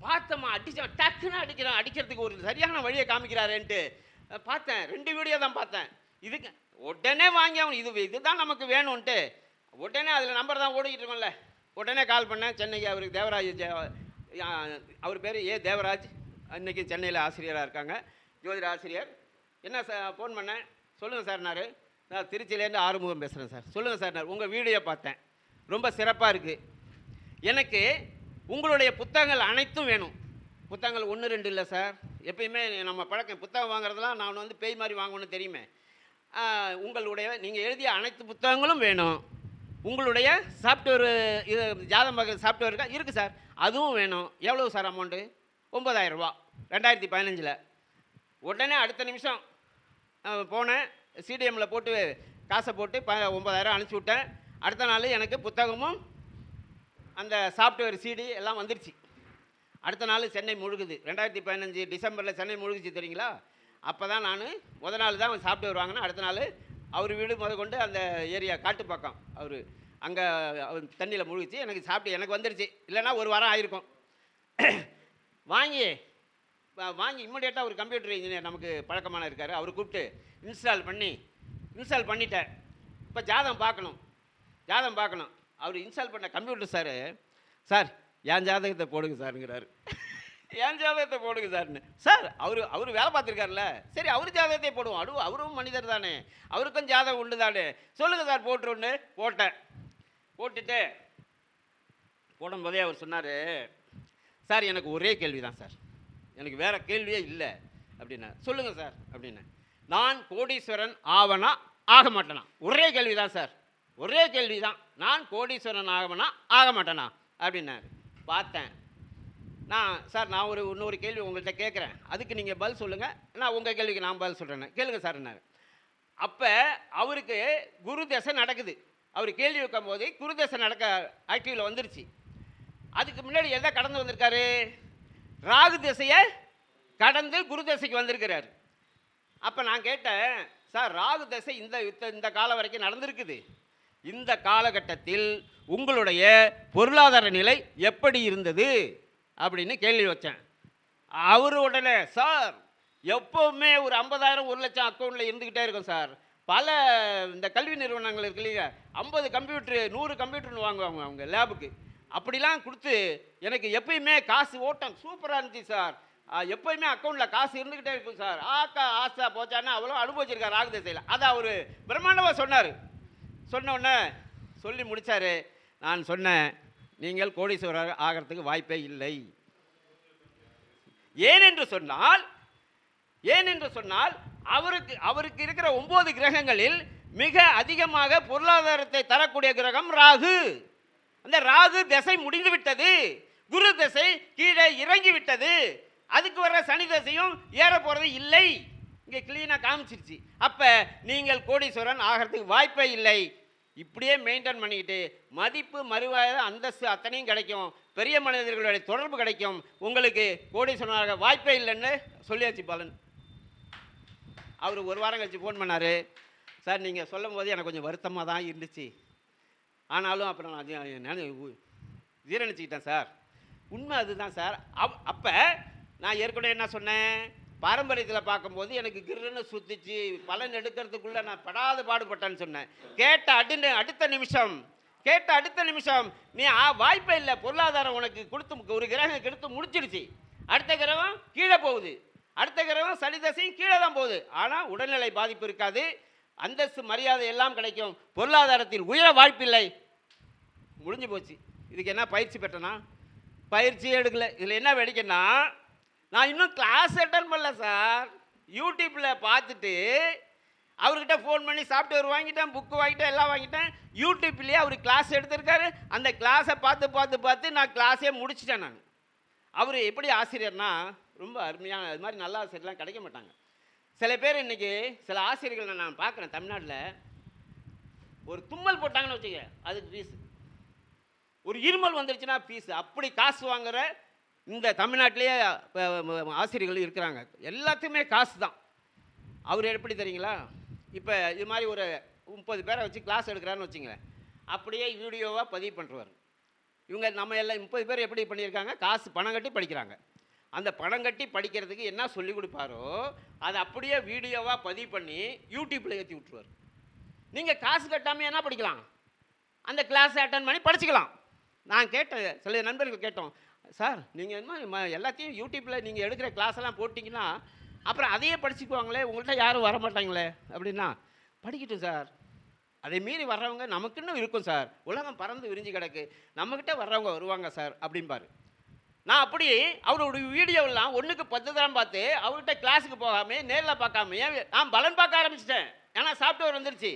S2: பார்த்தம்மா அடித்தான், டக்குன்னு அடிக்கிறதுக்கு ஒரு சரியான வழியை காமிக்கிறாரேன்ட்டு பார்த்தேன். 2 வீடியோ தான் பார்த்தேன். இதுக்கு உடனே வாங்கி அவன் இதுதான் நமக்கு வேணும்ன்ட்டு உடனே அதில் நம்பர் தான் ஓடிக்கிட்டு இருக்கோம்ல, உடனே கால் பண்ணேன். சென்னைக்கு அவருக்கு தேவராஜ், அவர் பேர் தேவராஜ். இன்றைக்கி சென்னையில் ஆசிரியராக இருக்காங்க, ஜோதிட ஆசிரியர். என்ன சார் ஃபோன் பண்ணேன், சொல்லுங்கள் சார்னாரு. நான் திருச்சியிலேருந்து ஆறுமுகம் பேசுகிறேன் சார். சொல்லுங்கள் சார்னார், உங்கள் வீடியோ பார்த்தேன், ரொம்ப சிறப்பாக இருக்குது. எனக்கு உங்களுடைய புத்தகங்கள் அனைத்தும் வேணும். புத்தகங்கள் 1 2 இல்லை சார். எப்பயுமே நம்ம பழக்கம் புத்தகம் வாங்குறதுலாம் நான் வந்து பேய் மாதிரி வாங்கணும்னு தெரியுமே. உங்களுடைய நீங்கள் எழுதிய அனைத்து புத்தகங்களும் வேணும். உங்களுடைய சாஃப்ட்வேர் இது ஜாதகம் பார்க்குற சாஃப்ட்வேர் இருக்கா? இருக்குது சார், அதுவும் வேணும். எவ்வளவு சார் அமௌண்ட்டு? 9000 ரூபா, 2015. உடனே அடுத்த நிமிஷம் போனேன், சிடிஎம்மில் போட்டு காசை போட்டு 9000 அனுப்பிச்சி விட்டேன். அடுத்த நாள் எனக்கு புத்தகமும் அந்த சாஃப்ட்வேர் சிடி எல்லாம் வந்துருச்சு. அடுத்த நாள் சென்னை முழுகுது. 2015 டிசம்பரில் சென்னை முழுகுச்சு தெரியுங்களா? அப்போ தான் நான் நாள் தான் சாஃப்ட்வேர் வாங்கினேன். அடுத்த நாள் அவர் வீடு கொண்டு அந்த ஏரியா காட்டுப்பாக்கம், அவர் அங்கே தண்ணியில் முழுகிச்சு. எனக்கு வந்துருச்சு. இல்லைன்னா 1 வாரம் ஆயிருக்கும். வாங்கி இம்மிடியேட்டாக ஒரு கம்ப்யூட்டர் இன்ஜினியர் நமக்கு பழக்கமான இருக்கார், அவர் கூப்பிட்டு இன்ஸ்டால் பண்ணிட்டேன். இப்போ ஜாதகம் பார்க்கணும். அவர் இன்ஸ்டால் பண்ண கம்ப்யூட்டர் சார் என் ஜாதகத்தை போடுங்க சாருங்கிறாரு. என் ஜாதகத்தை போடுங்க சார்னு. சார் அவர் வேலை பார்த்துருக்காருல்ல, சரி அவர் ஜாதகத்தை போடுவோம், அவரும் மனிதர் தானே, அவருக்கும் ஜாதகம் உண்டு தானே, சொல்லுங்கள் சார் போட்டுருன்னு போட்டுட்டு போடும்போதே அவர் சொன்னார், சார் எனக்கு ஒரே கேள்வி தான் சார், எனக்கு வேறு கேள்வியே இல்லை அப்படின்னா. சொல்லுங்கள் சார் அப்படின்னு. நான் கோடீஸ்வரன் ஆவனா ஆக மாட்டேனா? ஒரே கேள்வி தான் சார், ஒரே கேள்வி தான். நான் கோடீஸ்வரன் ஆகவனா ஆக மாட்டேனா அப்படின்னாரு. பார்த்தேன் நான் இன்னொரு கேள்வி உங்கள்கிட்ட கேட்குறேன், அதுக்கு நீங்கள் பதில் சொல்லுங்கள், நான் உங்கள் கேள்விக்கு நான் பதில் சொல்கிறேன்னு கேளுங்க சார்னாரு. அப்போ அவருக்கு குரு தசை நடக்குது. அவர் கேள்வி வைக்கும் போது குரு தசை நடக்க ஆக்டிவில் வந்துருச்சு. அதுக்கு முன்னாடி எதை கடந்து வந்திருக்காரு? ராகு திசையை கடந்து குரு தசைக்கு வந்திருக்கிறார். அப்போ நான் கேட்டேன், சார் ராகு தசை இந்த காலம் வரைக்கும் நடந்திருக்குது, இந்த காலகட்டத்தில் உங்களுடைய பொருளாதார நிலை எப்படி இருந்தது அப்படின்னு கேள்வி வச்சேன். அவர் உடனே, சார் எப்போவுமே ஒரு 50,000 1 லட்சம் அக்கௌண்ட்டில் இருந்துக்கிட்டே இருக்கும் சார். பல இந்த கல்வி நிறுவனங்கள் இருக்கு இல்லையா, 50 கம்ப்யூட்ரு 100 கம்ப்யூட்டர்னு வாங்குவாங்க அவங்க லேபுக்கு. அப்படிலாம் கொடுத்து எனக்கு எப்பயுமே காசு ஓட்டம் சூப்பராக இருந்துச்சு சார். எப்போயுமே அக்கௌண்ட்டில் காசு இருந்துக்கிட்டே இருக்கும் சார். ஆசா போச்சான்னு அவ்வளோ அனுபவிச்சிருக்கார் ராகு திசையில். அதை அவர் பிரம்மாண்டமாக சொன்னார். சொன்னோடனே சொல்லி முடித்தார். நான் சொன்னேன், நீங்கள் கோடீஸ்வரர் ஆகிறதுக்கு வாய்ப்பே இல்லை. ஏனென்று சொன்னால் அவருக்கு இருக்கிற 9 கிரகங்களில் மிக அதிகமாக பொருளாதாரத்தை தரக்கூடிய கிரகம் ராகு. அந்த ராகு திசை முடிந்து விட்டது, குரு திசை கீழே இறங்கி விட்டது, அதுக்கு வர்ற சனி திசையும் ஏற போறது இல்லை. இங்கே கிளீனாக காமிச்சிருச்சு. அப்போ நீங்கள் கோடீஸ்வரன் ஆகிறதுக்கு வாய்ப்பே இல்லை. இப்படியே மெயின்டைன் பண்ணிக்கிட்டு மதிப்பு மறுவாத அந்தஸ்து அத்தனையும் கிடைக்கும், பெரிய மனிதர்களுடைய தொடர்பு கிடைக்கும், உங்களுக்கு கோடீஸ்வரனாக வாய்ப்பே இல்லைன்னு சொல்லியாச்சு பலன். அவர் 1 வாரம் கழிச்சு ஃபோன் பண்ணார், சார் நீங்கள் சொல்லும் போது எனக்கு கொஞ்சம் வருத்தமாக தான் இருந்துச்சு, ஆனாலும் அப்புறம் நான் ஜீரணிச்சுக்கிட்டேன் சார். உண்மை அதுதான் சார். அப்போ நான் ஏற்கனவே என்ன சொன்னேன், பாரம்பரியத்தில் பார்க்கும்போது எனக்கு கிருன்னு சுற்றிச்சு, பலன் எடுக்கிறதுக்குள்ளே நான் படாத பாடுபட்டேன்னு சொன்னேன். கேட்ட அடுத்த நிமிஷம் நீ வாய்ப்பே இல்லை, பொருளாதாரம் உனக்கு கொடுத்து ஒரு கிரகம் கெடுத்து முடிச்சிருச்சு, அடுத்த கிரகம் கீழே போகுது, அடுத்த கிரகம் சனி தசையும் கீழே தான் போகுது. ஆனால் உடல்நிலை பாதிப்பு இருக்காது, அந்தஸ்து மரியாதை எல்லாம் கிடைக்கும், பொருளாதாரத்தில் உயர வாய்ப்பில்லை. முடிஞ்சு போச்சு. இதுக்கு என்ன பயிற்சி பெற்றனா? பயிற்சியே எடுக்கல. இதில் என்ன வேடிக்கைன்னா, நான் இன்னும் கிளாஸ் அட்டன் பண்ணல சார். யூடியூப்பில் பார்த்துட்டு அவர்கிட்ட ஃபோன் பண்ணி சாஃப்ட்வேர் வாங்கிட்டேன், புக்கு வாங்கிட்டேன், எல்லாம் வாங்கிட்டேன். யூடியூப்லேயே அவர் கிளாஸ் எடுத்திருக்காரு. அந்த கிளாஸை பார்த்து நான் கிளாஸே முடிச்சிட்டேன். நான் அவர் எப்படி ஆசிரியர்னா ரொம்ப அருமையான, அது மாதிரி நல்ல ஆசிரியர்லாம் கிடைக்க மாட்டாங்க. சில பேர் இன்றைக்கி சில ஆசிரியர்கள் நான் பார்க்குறேன் தமிழ்நாட்டில், ஒரு தும்மல் போட்டாங்கன்னு வச்சுக்க அதுக்கு ஃபீஸு, ஒரு இருமல் வந்துருச்சுன்னா ஃபீஸு, அப்படி காசு வாங்குகிற இந்த தமிழ்நாட்டிலேயே ஆசிரியர்கள் இருக்கிறாங்க. எல்லாத்துக்குமே காசு தான். அவர் எப்படி தெரியுங்களா, இப்போ இது மாதிரி ஒரு 30 பேரை வச்சு கிளாஸ் எடுக்கிறான்னு வச்சுங்க, அப்படியே வீடியோவாக பதிவு பண்ணுறவர். இவங்க நம்ம எல்லாம் 30 பேர் எப்படி பண்ணியிருக்காங்க, காசு பணம் கட்டி படிக்கிறாங்க. அந்த பணம் கட்டி படிக்கிறதுக்கு என்ன சொல்லிக் கொடுப்பாரோ அதை அப்படியே வீடியோவாக பதிவு பண்ணி யூடியூப்பில் ஏற்றி விட்டுருவார். நீங்கள் காசு கட்டாமல் என்ன படிக்கலாம், அந்த கிளாஸை அட்டன் பண்ணி படிச்சுக்கலாம். நான் கேட்டேன், சில நண்பர்கள் கேட்டோம், சார் நீங்கள் என்ன எல்லாத்தையும் யூடியூப்பில் நீங்கள் எடுக்கிற கிளாஸெல்லாம் போட்டிங்கன்னா அப்புறம் அதையே படிச்சுக்குவாங்களே, உங்கள்கிட்ட யாரும் வர மாட்டாங்களே அப்படின்னா, படிக்கட்டும் சார், அதை மீறி வர்றவங்க நமக்குன்னு இருக்கும் சார், உலகம் பறந்து விரிஞ்சு கிடக்கு, நம்மக்கிட்ட வர்றவங்க வருவாங்க சார் அப்படிம்பாரு. நான் அப்படி அவருடைய வீடியோவெல்லாம் 1க்கு 10 தரம் பார்த்து அவர்கிட்ட கிளாஸுக்கு போகாமே நேரில் பார்க்காமையே நான் பலன் பார்க்க ஆரம்பிச்சிட்டேன். ஏன்னா சாஃப்ட்வேர் வந்துருச்சு,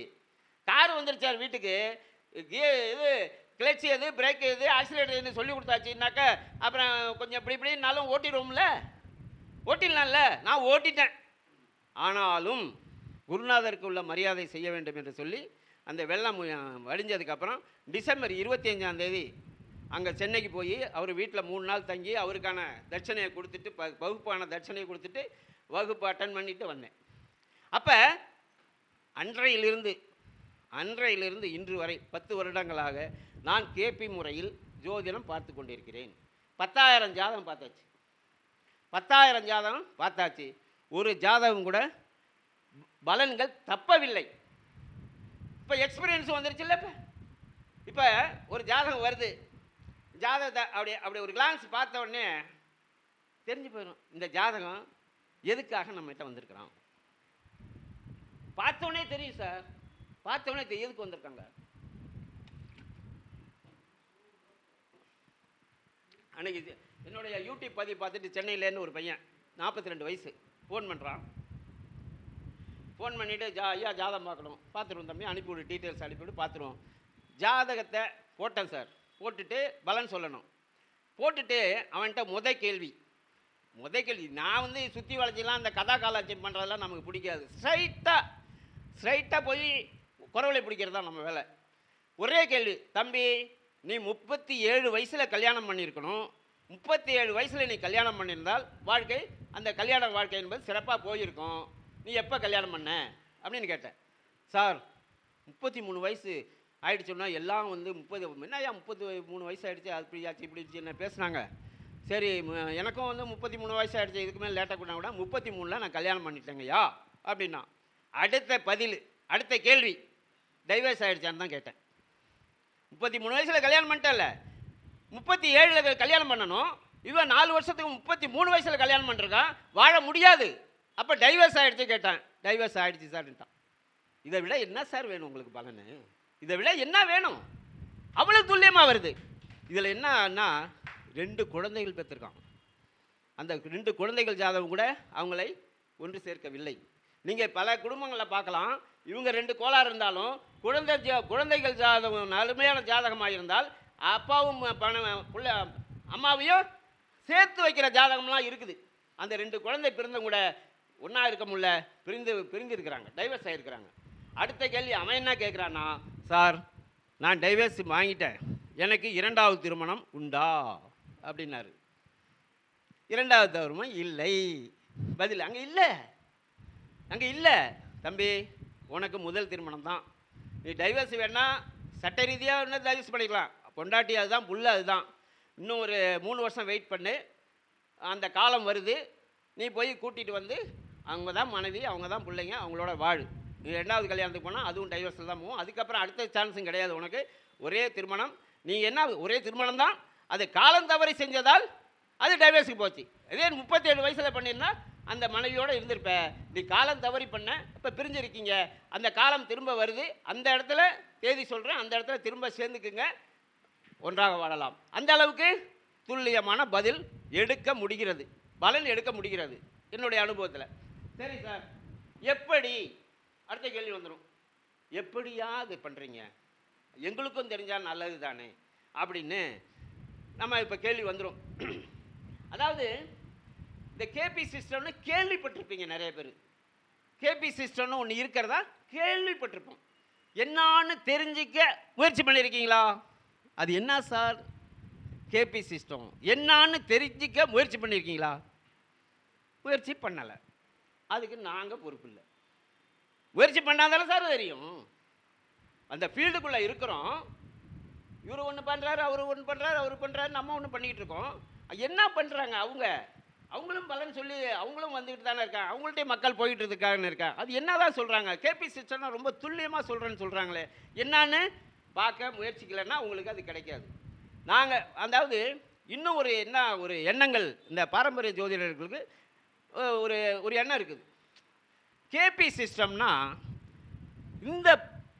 S2: கார் வந்துருச்சு சார் வீட்டுக்கு, இது கிளட்ச் எது, பிரேக் எது, ஆக்சிலேட்டர் எதுன்னு சொல்லி கொடுத்தாச்சுன்னாக்க அப்புறம் கொஞ்சம் இப்படினாலும் ஓட்டிடலாம்ல. நான் ஓட்டிட்டேன். ஆனாலும் குருநாதருக்கு உள்ள மரியாதை செய்ய வேண்டும் என்று சொல்லி அந்த வெள்ளம் வடிஞ்சதுக்கப்புறம் டிசம்பர் 25ஆம் தேதி அங்கே சென்னைக்கு போய் அவர் வீட்டில் 3 நாள் தங்கி அவருக்கான தட்சணையை கொடுத்துட்டு வகுப்பான தட்சணையை கொடுத்துட்டு வகுப்பு அட்டன் பண்ணிட்டு வந்தேன். அப்போ அன்றையிலிருந்து இன்று வரை 10 வருடங்களாக நான் கேபி முறையில் ஜோதிடம் பார்த்து கொண்டிருக்கிறேன். 10,000 ஜாதகம் பார்த்தாச்சு. 10,000 ஜாதகம் பார்த்தாச்சு. ஒரு ஜாதகம் கூட பலன்கள் தப்பவில்லை. இப்போ எக்ஸ்பீரியன்ஸ் வந்துருச்சு இல்லை. இப்போ ஒரு ஜாதகம் வருது, ஜாதகத்தை அப்படி ஒரு கிளான்ஸ் பார்த்த உடனே தெரிஞ்சு போயிடும் இந்த ஜாதகம் எதுக்காக நம்மகிட்ட வந்திருக்கிறோம். பார்த்தோன்னே தெரியும் சார், பார்த்தோன்னே எதுக்கு வந்திருக்காங்க. அன்னைக்கு என்னுடைய யூடியூப் பதிவு பார்த்துட்டு சென்னையிலேருந்து ஒரு பையன் 42 வயசு ஃபோன் பண்ணுறான். ஃபோன் பண்ணிவிட்டு ஐயா ஜாதகம் பார்க்கணும், பார்த்துருவோம் தம்பி, அனுப்பிவிடு, டீட்டெயில்ஸ் அனுப்பிவிடு, பார்த்துருவோம். ஜாதகத்தை போட்டேன் சார், போட்டுட்டு பலன் சொல்லணும். போட்டுட்டு அவன்கிட்ட முத கேள்வி நான் சுற்றி வளைச்சிலாம் அந்த கதா காலாட்சியம் பண்ணுறதெல்லாம் நமக்கு பிடிக்காது. ஸ்ட்ரைட்டாக போய் குறவலை பிடிக்கிறது தான் நம்ம வேலை. ஒரே கேள்வி, தம்பி நீ 37 வயசில் கல்யாணம் பண்ணியிருக்கணும், 37 வயசில் நீ கல்யாணம் பண்ணியிருந்தால் அந்த கல்யாண வாழ்க்கை என்பது சிறப்பாக போயிருக்கும், நீ எப்போ கல்யாணம் பண்ண அப்படின்னு கேட்டேன். சார் 33 வயசு ஆகிடுச்சோன்னா எல்லாம் 33 வயசு ஆகிடுச்சு, அப்படியாச்சு இப்படிச்சு என்ன பேசுனாங்க. சரி எனக்கும் 33 வயசு ஆகிடுச்சு, இதுக்கு மேலே லேட்டாக கூட 33ல் நான் கல்யாணம் பண்ணிட்டேங்கய்யா அப்படின்னா. அடுத்த கேள்வி டைவர்ஸ் ஆகிடுச்சான்னு தான் கேட்டேன். 33 வயசில் கல்யாணம் பண்ணிட்டேன்ல, 37 கல்யாணம் பண்ணணும், இவன் 4 வருஷத்துக்கு 33 வயசில் கல்யாணம் பண்ணிருக்கான், வாழ முடியாது, அப்போ டைவர்ஸ் ஆகிடுச்சு கேட்டேன். டைவர்ஸ் ஆகிடுச்சு சார்ன்ட்டான். இதை விட என்ன சார் வேணும் உங்களுக்கு பலனு, இதை விட என்ன வேணும், அவ்வளோ துல்லியமாக வருது. இதில் என்னன்னா 2 குழந்தைகள் பெற்றிருக்கான். அந்த 2 குழந்தைகள் ஜாதகம் கூட அவங்களை ஒன்று சேர்க்கவில்லை. நீங்கள் பல குடும்பங்களில் பார்க்கலாம், இவங்க 2 கோளாறு இருந்தாலும் குழந்தைகள் ஜாதகம் அருமையான ஜாதகமாக இருந்தால் அப்பாவும் அம்மாவையும் சேர்த்து வைக்கிற ஜாதகம்லாம் இருக்குது. அந்த 2 குழந்தை பிறந்தும் கூட ஒன்றா இருக்க முடியல, பிரிந்து இருக்கிறாங்க, டைவர்ஸ் ஆகிருக்கிறாங்க. அடுத்த கேள்வி அவன் என்ன கேட்குறான்னா, சார் நான் டைவர்ஸ் வாங்கிட்டேன், எனக்கு 2வது திருமணம் உண்டா அப்படின்னாரு. 2வது திருமணம் இல்லை. பதில் அங்கே இல்லை தம்பி, உனக்கு முதல் திருமணம் தான், நீ டைவர்ஸ் வேணா சட்ட ரீதியாக இன்னும் டைவர்ஸ் பண்ணிக்கலாம். பொண்டாட்டி அதுதான், புள்ள அதுதான். இன்னும் ஒரு 3 வருஷம் வெயிட் பண்ணு, அந்த காலம் வருது, நீ போய் கூட்டிகிட்டு வந்து அவங்க தான் மனைவி, அவங்க தான் பிள்ளைங்க, அவங்களோட வாழு. நீ 2வது கல்யாணத்துக்கு போனால் அதுவும் டைவர்ஸில் தான் போகும். அதுக்கப்புறம் அடுத்த சான்ஸும் கிடையாது உனக்கு. ஒரே திருமணம். நீ என்ன ஒரே திருமணம் தான், அது காலம் தவறி செஞ்சதால் அது டைவர்ஸுக்கு போச்சு. இதே 37 வயசில் பண்ணியிருந்தா அந்த மனைவியோடு இருந்திருப்ப. நீ காலம் தவறி பண்ண, இப்போ பிரிஞ்சிருக்கீங்க, அந்த காலம் திரும்ப வருது, அந்த இடத்துல தேதி சொல்கிறேன், அந்த இடத்துல திரும்ப சேர்ந்துக்குங்க, ஒன்றாக வாழலாம். அந்த அளவுக்கு துல்லியமான பதில் எடுக்க முடிகிறது, பலன் எடுக்க முடிகிறது என்னுடைய அனுபவத்தில். சரி சார், எப்படி, அடுத்த கேள்வி வந்துடும், எப்படியா இது பண்ணுறீங்க, எங்களுக்கும் தெரிஞ்சால் நல்லது தானே அப்படின்னு நம்ம இப்போ கேள்வி வந்துடும். அதாவது இந்த கேபி சிஸ்டம்னு கேள்விப்பட்டிருப்பீங்க நிறைய பேர். கேபி சிஸ்டம்னு ஒன்று இருக்கிறதா கேள்விப்பட்டிருப்போம். என்னான்னு தெரிஞ்சிக்க முயற்சி பண்ணியிருக்கீங்களா? அது என்ன சார் கேபி சிஸ்டம், என்னான்னு தெரிஞ்சிக்க முயற்சி பண்ணியிருக்கீங்களா? முயற்சி பண்ணலை, அதுக்கு நாங்கள் பொறுப்பு இல்லை. முயற்சி பண்ணாதானே சார் தெரியும். அந்த ஃபீல்டுக்குள்ளே இருக்கிறோம், இவர் ஒன்று பண்ணுறாரு, அவர் ஒன்று பண்ணுறாரு, அவர் பண்ணுறாரு, நம்ம ஒன்று பண்ணிக்கிட்டு இருக்கோம். என்ன பண்ணுறாங்க அவங்களும் பலன் சொல்லி அவங்களும் வந்துக்கிட்டு தானே இருக்காங்க, அவங்கள்ட்டே மக்கள் போயிட்டு இருக்காங்கன்னு இருக்கா. அது என்ன தான் சொல்கிறாங்க, கேபி சிஸ்டம்னா ரொம்ப துல்லியமாக சொல்கிறேன்னு சொல்கிறாங்களே, என்னான்னு பார்க்க முயற்சிக்கலைன்னா உங்களுக்கு அது கிடைக்காது. நாங்கள் அதாவது இன்னும் ஒரு எண்ணங்கள் இந்த பாரம்பரிய ஜோதிடர்களுக்கு ஒரு எண்ணம் இருக்குது. கேபி சிஸ்டம்னா இந்த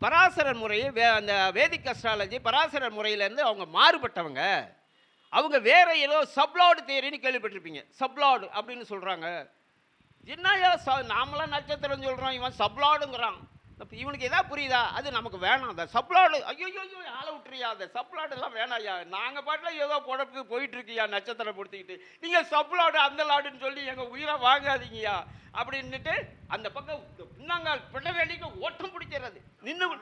S2: பராசரர் முறையை அந்த வேதிக் அஸ்ட்ராலஜி பராசரர் முறையிலேருந்து அவங்க மாறுபட்டவங்க. அவங்க வேற ஏதோ சப்லாடு தியரின்னு கேள்விப்பட்டிருப்பீங்க. சப்லாடு அப்படின்னு சொல்கிறாங்க. என்னையா நாமெல்லாம் நட்சத்திரம் சொல்கிறோம், இவன் சப்லாடுங்கிறான். இவனுக்கு எதாவது புரியுதா? அது நமக்கு வேணாம். அந்த சப்லாடு ஐயோ ஆளை விட்டுறியா, அந்த சப்லாடுலாம் வேணாயா, நாங்கள் பாட்டில் ஏதோ குழப்புக்கு போயிட்டுருக்கியா நட்சத்திரம் பொறுத்துக்கிட்டு, நீங்கள் சப்லாடு அந்த லாடுன்னு சொல்லி எங்கள் உயிரை வாங்காதீங்கயா அப்படின்னுட்டு அந்த பக்கம் பின்னாங்கால் பிடவேடிக்கு ஓட்டம் பிடிக்கிறது நின்று.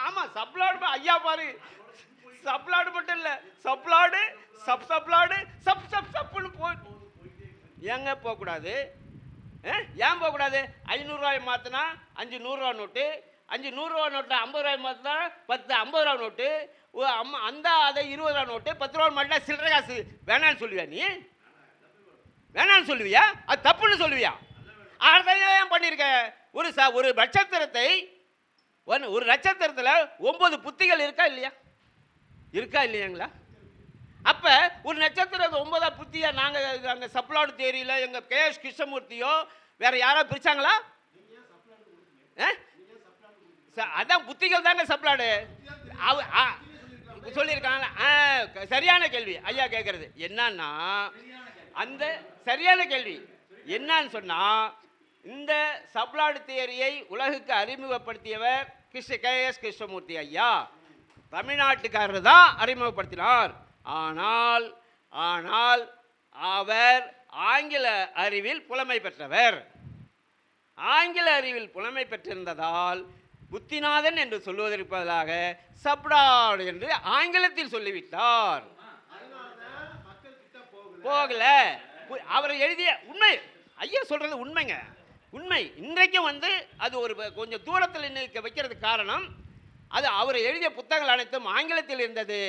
S2: ஆமாம், சப்லாடு ஐயா பாரு, சப்லாடு மட்டும் இல்லை, சப்லாடு சப்லாடு சப்புன்னு ஏங்க போகக்கூடாது? ஏன் போகக்கூடாது? 500 ரூபாய் மாற்றினா 5 100 ரூபா நோட்டு, 5 100 ரூபா நோட்டை 50 ரூபாய் மாற்றினா 10 50 ரூபா நோட்டு, அந்த அதை 20 ரூபா நோட்டு, 10 ரூபா மாட்டினா சில்லறை காசு வேணான்னு சொல்லுவியா? நீ வேணான்னு சொல்லுவியா? அது தப்புன்னு சொல்லுவியா? அதை ஏன் பண்ணியிருக்க? ஒரு நட்சத்திரத்தை ஒரு நட்சத்திரத்தில் 9 புத்திகள் இருக்கா இல்லையாங்களா? அப்போ ஒரு நட்சத்திரம் 9 புத்தியா நாங்கள் சப்லாடு தேரியில் எங்கள் KS கிருஷ்ணமூர்த்தியோ வேற யாரோ பிரிச்சாங்களா? அதான் புத்திகள் தாங்க சப்லாடு சொல்லியிருக்காங்க. சரியான கேள்வி ஐயா கேட்கறது. என்னன்னா அந்த சரியான கேள்வி என்னன்னு சொன்னால், இந்த சப்லாடு தியரியை உலகுக்கு அறிமுகப்படுத்தியவர் KS கிருஷ்ணமூர்த்தி ஐயா. தமிழ்நாட்டுக்காரர் தான் அறிமுகப்படுத்தினார். ஆனால் அவர் ஆங்கில அறிவில் புலமை பெற்றவர். ஆங்கில அறிவில் புலமை பெற்றிருந்ததால் புத்திநாதன் என்று சொல்வதற்கு பதிலாக சப்லாடு என்று ஆங்கிலத்தில் சொல்லிவிட்டார். போகல. அவர் எழுதிய உண்மை ஐயா சொல்றது உண்மைங்க, உண்மை. இன்றைக்கும் அது ஒரு கொஞ்சம் தூரத்தில் நிற்க வைக்கிறதுக்கு காரணம், அது அவர் எழுதிய புத்தகங்கள் அனைத்தும் ஆங்கிலத்தில் இருந்தது.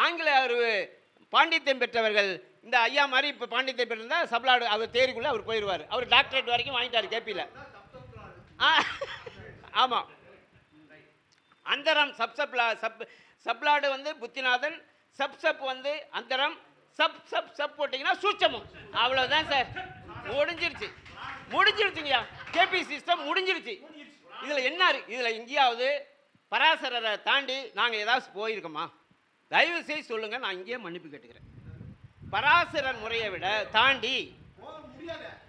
S2: ஆங்கில அறிவு பாண்டித்யம் பெற்றவர்கள். இந்த ஐயா மாதிரி இப்போ பாண்டித்யம் பெற்றிருந்தால் சப்லாடு அவர் தேரிக்குள்ளே அவர் போயிடுவார். அவர் டாக்டரேட் வரைக்கும் வாங்கிட்டார் கேபியில். ஆமாம், அந்தரம் சப்லாடு புத்திநாதன், சப் அந்தரம், சப் போட்டிங்கன்னா சூட்சமம். அவ்வளோதான் சார், முடிஞ்சிருச்சுங்கய்யா. கேபி சிஸ்டம் முடிஞ்சிருச்சு. இதில் என்ன இதில் எங்கேயாவது பராசரரை தாண்டி நாங்கள் ஏதாவது போயிருக்கோமா? தயவு செய்து சொல்லுங்கள், நான் இங்கேயே மன்னிப்பு கேட்டுக்கிறேன். பராசரர் முறையை விட தாண்டி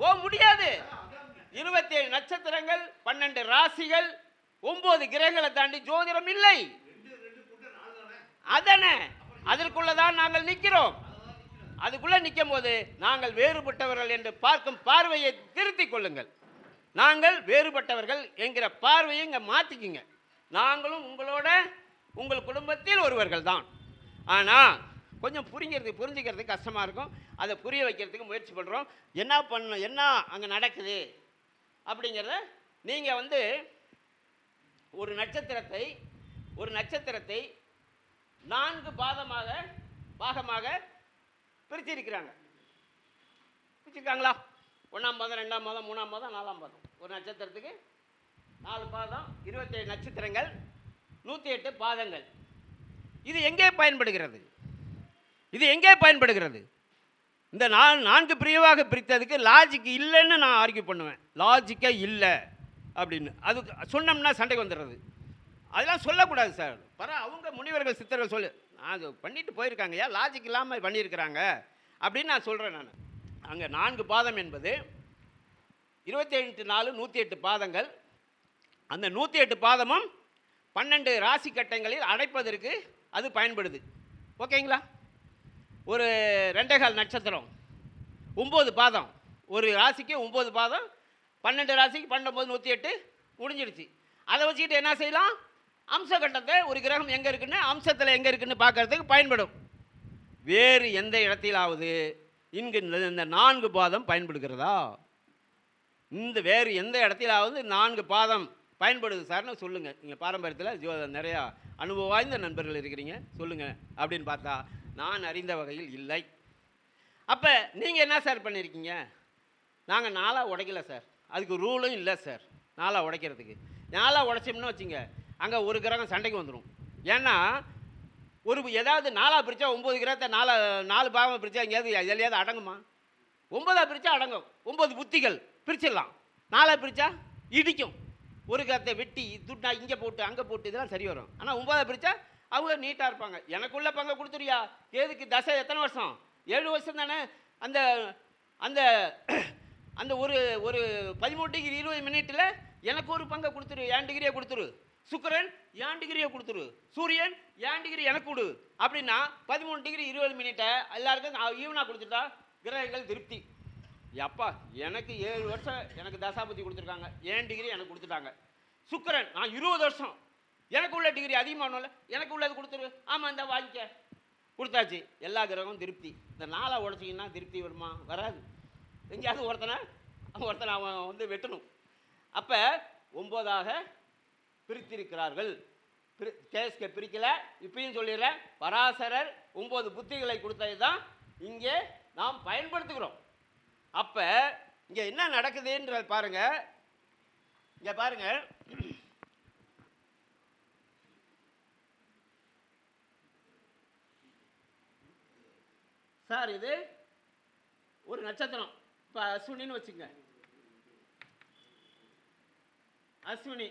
S2: போக முடியாது. 27 நட்சத்திரங்கள், 12 ராசிகள், 9 கிரகங்களை தாண்டி ஜோதிடம் இல்லை. அதனை அதற்குள்ளதான் நாங்கள் நிற்கிறோம். அதுக்குள்ள நிற்கும் போது நாங்கள் வேறுபட்டவர்கள் என்று பார்க்கும் பார்வையை திருத்திக் கொள்ளுங்கள். நாங்கள் வேறுபட்டவர்கள் என்கிற பார்வையை இங்கே மாற்றிக்குங்க. நாங்களும் உங்கள் குடும்பத்தில் ஒருவர்கள் தான். ஆனால் கொஞ்சம் புரிஞ்சுக்கிறதுக்கு கஷ்டமாக இருக்கும். அதை புரிய வைக்கிறதுக்கு முயற்சி பண்ணுறோம். என்ன அங்கே நடக்குது அப்படிங்கிறத நீங்கள் ஒரு நட்சத்திரத்தை ஒரு நட்சத்திரத்தை 4 பாகமாக பிரிச்சிருக்கிறாங்க. பிரிச்சிருக்காங்களா? 1ஆம் பாதம், 2ஆம் பாதம், 3ஆம் பாதம், 4ஆம் பாதம். ஒரு நட்சத்திரத்துக்கு 4 பாதம், 27 நட்சத்திரங்கள், 108 பாதங்கள். இது எங்கே பயன்படுகிறது? இந்த 4 பிரிவாக பிரித்ததுக்கு லாஜிக் இல்லைன்னு நான் ஆர்கியூ பண்ணுவேன். லாஜிக்கே இல்லை அப்படின்னு அது சொன்னோம்னா சண்டைக்கு வந்துடுறது. அதெல்லாம் சொல்லக்கூடாது சார். அவங்க முனிவர்கள் சித்தர்கள் அது பண்ணிட்டு போயிருக்காங்க, ஏன் லாஜிக் இல்லாமல் பண்ணியிருக்கிறாங்க அப்படின்னு நான் சொல்கிறேன். நான் அங்கே 4 பாதம் என்பது 28 4 108 பாதங்கள். அந்த 108 பாதமும் 12 ராசி கட்டங்களில் அடைப்பதற்கு அது பயன்படுது. ஓகேங்களா? ஒரு 2.25 நட்சத்திரம் 9 பாதம், ஒரு ராசிக்கு 9 பாதம், 12 ராசிக்கு 12 108 முடிஞ்சிடுச்சு. அதை வச்சுக்கிட்டு என்ன செய்யலாம்? அம்ச கட்டத்தை ஒரு கிரகம் எங்கே இருக்குன்னு, அம்சத்தில் எங்கே இருக்குன்னு பார்க்கறதுக்கு பயன்படும். வேறு எந்த இடத்திலாவது இங்கு இந்த 4 பாதம் பயன்படுகிறதா? வேறு எந்த இடத்திலாவது 4 பாதம் பயன்படுது சார்னு சொல்லுங்கள். நீங்கள் பாரம்பரியத்தில் நிறையா அனுபவம் வாய்ந்த நண்பர்கள் இருக்கிறீங்க, சொல்லுங்கள் அப்படின்னு பார்த்தா நான் அறிந்த வகையில் இல்லை. அப்போ நீங்கள் என்ன சார் பண்ணியிருக்கீங்க? நாங்கள் 4ஆக உடைக்கல சார், அதுக்கு ரூலும் இல்லை சார். 4ஆக உடைக்கிறதுக்கு 4ஆக உடைச்சோம்னு வச்சுங்க, அங்கே ஒரு கிரகம் சண்டைக்கு வந்துடும். ஏன்னா ஏதாவது 4ஆக பிரித்தா 9 கிரகத்தை 4 பாகமாக பிரித்தா எங்கேயாவது எதுலையாவது அடங்குமா? 9ஆக பிரித்தா அடங்கும். 9 புத்திகள் பிரிச்சிடலாம். 4ஆக பிரித்தா இடிக்கும். ஒரு கிரகத்தை வெட்டி துட்டா இங்கே போட்டு அங்கே போட்டு இதெல்லாம் சரி வரும். ஆனால் 9ஆக பிரித்தா அவங்க நீட்டாக இருப்பாங்க. எனக்குள்ள பங்கை கொடுத்துருயா. கேதுக்கு தசை எத்தனை வருஷம்? 7 வருஷம் தானே. அந்த அந்த அந்த ஒரு 13 டிகிரி 20 மினிட்டில் எனக்கு ஒரு பங்கை கொடுத்துரு, என் டிகிரியை கொடுத்துரு. சுக்கிரன் என் டிகிரியை கொடுத்துரு, சூரியன் என் டிகிரி எனக்கு கொடு அப்படின்னா 13 டிகிரி 20 மினிட்டை எல்லாருக்கும் ஈவனாக கொடுத்துட்டா கிரகங்கள் திருப்தி. அப்பா எனக்கு 7 வருஷம் எனக்கு தசாபதி கொடுத்துருக்காங்க, என் டிகிரி எனக்கு கொடுத்துட்டாங்க. சுக்கிரன் நான் 20 வருஷம் எனக்கு உள்ள டிகிரி அதிகமானோம்ல, எனக்கு உள்ளது கொடுத்துரு. ஆமாம் இந்த வாங்கிக்க, கொடுத்தாச்சு. எல்லா கிரகமும் திருப்தி. இந்த 4ஆக உடைச்சிங்கன்னா திருப்தி வருமா? வராது. எங்கேயாவது ஒருத்தனை அவன் வெட்டணும். அப்போ 9ஆக பிரித்திருக்கிறார்கள். கேஸ்கே பிரிக்கல. இப்பயும் சொல்லிடுறேன், பராசரர் 9 புத்திகளை கொடுத்தது தான் இங்கே நாம் பயன்படுத்துகிறோம். அப்போ இங்கே என்ன நடக்குதுன்ற பாருங்க. இங்கே பாருங்க, சார் இது ஒரு நட்சத்திரம். இப்போ அஸ்வினின்னு வச்சுங்க. அஸ்வினி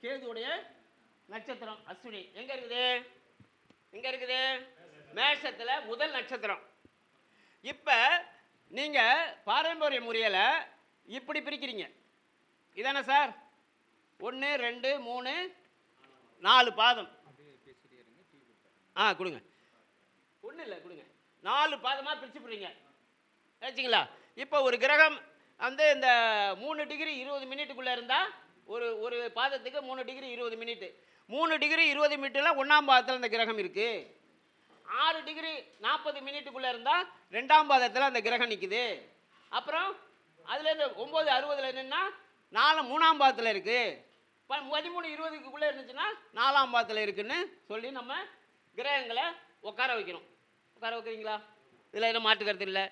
S2: கேதுடைய நட்சத்திரம் அஸ்வினி எங்க இருக்குது? மேஷத்துல முதல் நட்சத்திரம். இப்ப நீங்க பாரம்பரிய முறையில் இப்படி பிரிக்கிறீங்க, இதானே சார்? 1 2 3 4 பாதம். கொடுங்க. ஒன்றும் இல்லை, கொடுங்க. 4 பாதமாக பிரிச்சு போடுறீங்க வச்சுங்களா? இப்போ ஒரு கிரகம் இந்த 3 டிகிரி 20 மினிட்டுக்குள்ளே இருந்தால் ஒரு பாதத்துக்கு 3 டிகிரி 20 மினிட்டு. 3 டிகிரி 20 மினிட்டில் 1ஆம் பாதத்தில் அந்த கிரகம் இருக்குது. 6 டிகிரி 40 மினிட்டுக்குள்ளே இருந்தால் 2ஆம் பாதத்தில் அந்த கிரகம் நிற்குது. அப்புறம் அதுலேருந்து 9 60 என்னன்னா 3ஆம் பாதத்தில் இருக்குது. 13 20க்குள்ளே இருந்துச்சுன்னா 4ஆம் பாதத்தில் இருக்குன்னு சொல்லி நம்ம கிரகங்களை உட்கார வைக்கிறீங்களா? இதில் என்ன மாற்றுக்கிறது இல்லை.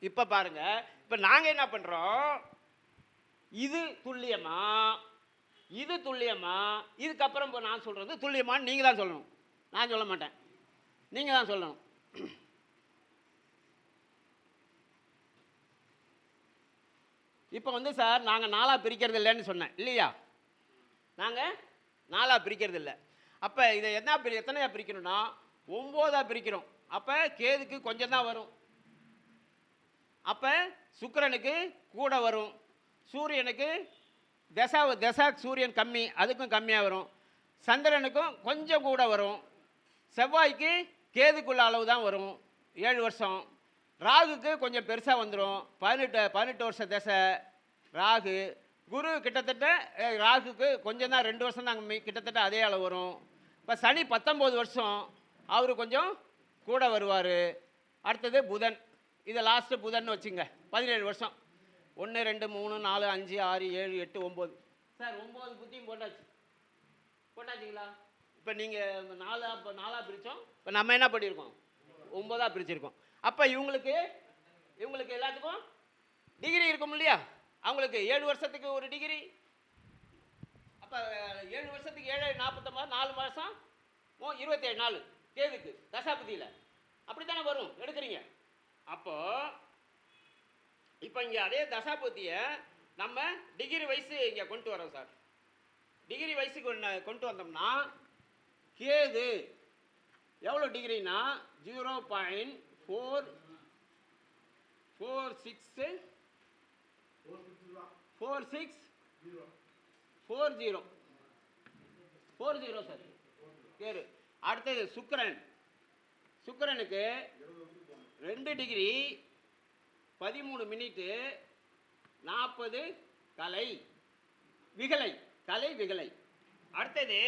S2: இப்போ பாருங்க, இப்போ நாங்கள் என்ன பண்ணுறோம், இது துல்லியமா இதுக்கப்புறம் இப்போ நான் சொல்கிறது துல்லியமான்னு நீங்கள் தான் சொல்லணும், நான் சொல்ல மாட்டேன், நீங்கள் தான் சொல்லணும். இப்போ சார் நாங்கள் 4ஆக பிரிக்கிறது இல்லைன்னு சொன்னேன் இல்லையா? நாங்கள் 4ஆக பிரிக்கிறது இல்லை. அப்போ இதை எத்தனையாக பிரிக்கணும்னா 9ஆக பிரிக்கிறோம். அப்போ கேதுக்கு கொஞ்சம் தான் வரும். அப்போ சுக்கிரனுக்கு கூட வரும். சூரியனுக்கு தசா சூரியன் கம்மி, அதுக்கும் கம்மியாக வரும். சந்திரனுக்கும் கொஞ்சம் கூட வரும். செவ்வாய்க்கு கேதுக்குள்ள அளவு தான் வரும், 7 வருஷம். ராகுக்கு கொஞ்சம் பெருசாக வந்துடும், 18 வருஷ தசை ராகு. குரு கிட்டத்தட்ட ராகுக்கு கொஞ்சம் தான் 2 வருஷம் தான் கிட்டத்தட்ட அதே அளவு வரும். இப்போ சனி 19 வருஷம், அவர் கொஞ்சம் கூட வருவார். அடுத்தது புதன், இதை லாஸ்ட்டு புதன் வச்சுங்க, 17 வருஷம். 1 2 3 4 5 6 7 8 9. சார் 9 புத்தியும் போட்டாச்சுங்களா? இப்போ நீங்கள் நாலாக பிரித்தோம். இப்போ நம்ம என்ன பண்ணியிருக்கோம்? 9ஆக பிரிச்சிருக்கோம். அப்போ இவங்களுக்கு எல்லாத்துக்கும் டிகிரி இருக்கும் இல்லையா? அவங்களுக்கு 7 வருஷத்துக்கு ஒரு டிகிரி. அப்போ 7 வருஷத்துக்கு 7 49 4 மாதம் 27 நாள் கேதுக்கு தசாபதியில் அப்படி தானே வரும், எடுக்கிறீங்க. அப்போ இப்போ இங்கே அதே தசாபதியை நம்ம டிகிரி வயசு இங்கே கொண்டு வரோம் சார். டிகிரி வயசுக்கு கொண்டு வந்தோம்னா கேது எவ்வளோ டிகிரினா 0.4640 சார் கேது. அடுத்தது சுக்கிரனுக்கு 2 டிகிரி 13 மினிட்டு 40 கலை விகலை. அடுத்தது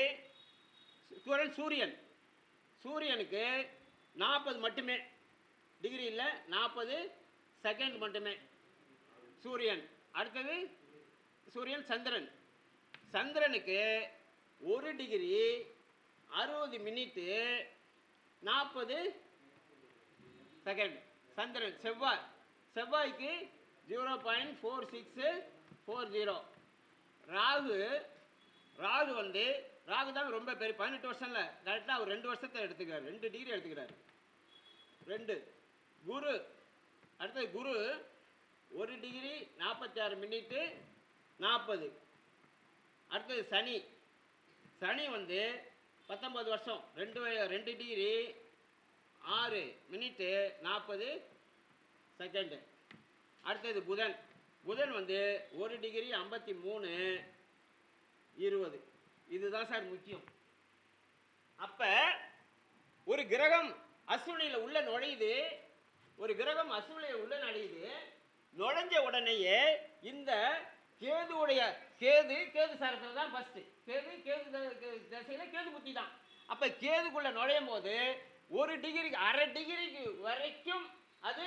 S2: சூரியனுக்கு 40 மட்டுமே டிகிரி இல்லை, 40 செகண்ட் மட்டுமே சூரியன். அடுத்தது சந்திரனுக்கு 1 டிகிரி 60 மினிட்டு 40 செகண்ட் சந்திரன். செவ்வாய்க்கு 0.4640. ராகு வந்து ராகு தான் ரொம்ப பெரிய 18 வருஷம் இல்லை, கரெக்டாக அவர் 2 வருஷத்தை எடுத்துக்கிறார், 2 டிகிரி எடுத்துக்கிறார். 2 அடுத்தது குரு 1 டிகிரி 46 மினிட்டு 40. அடுத்தது சனி வந்து 19 வருஷம் 2 டிகிரி 6 மினிட்டு 40 செகண்டு. அடுத்தது புதன் வந்து 1 டிகிரி 53 20. இதுதான் சார் முக்கியம். அப்ப ஒரு கிரகம் அஸ்வினியில் உள்ள நுழையுது, நுழைஞ்ச உடனேயே இந்த கேது சாரத்தில் தான் ஃபர்ஸ்ட். கேது திசையில கேது புத்தி தான். அப்ப கேதுக்குள்ள நுழையும் போது 1 டிகிரி 1/2 டிகிரிக்கு வரைக்கும் அது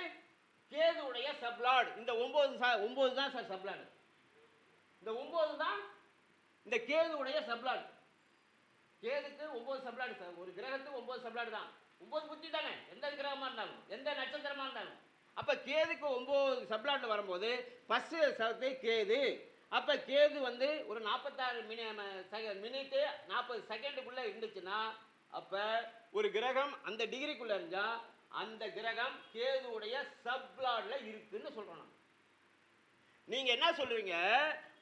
S2: கேதுவுடைய சப்ளாட். இந்த 9 தான் சார் சப்ளாட். இந்த 9 தான் இந்த கேதுவுடைய சப்ளாட். கேதுக்கு 9 subplot sir. ஒரு கிரகத்துக்கு 9 சப்ளாட் தான். 9 புத்தி தானே, எந்த கிரகமா இருந்தாலும் எந்த நட்சத்திரமா இருந்தாலும். அப்ப கேதுக்கு 9 சப்ளாட் வரும்போது ஃபர்ஸ்ட் சப்ளை கேது. அப்ப கேது வந்து ஒரு 46 மினிட்டு 40 செகண்டுக்குள்ள இருந்துச்சுன்னா அப்ப ஒரு கிரகம் அந்த டிகிரிக்குள்ள இருந்தா அந்த கிரகம் கேதுவுடைய சப்ளாட்ல இருக்குன்னு சொல்றோம். நீங்க என்ன சொல்லுவீங்க?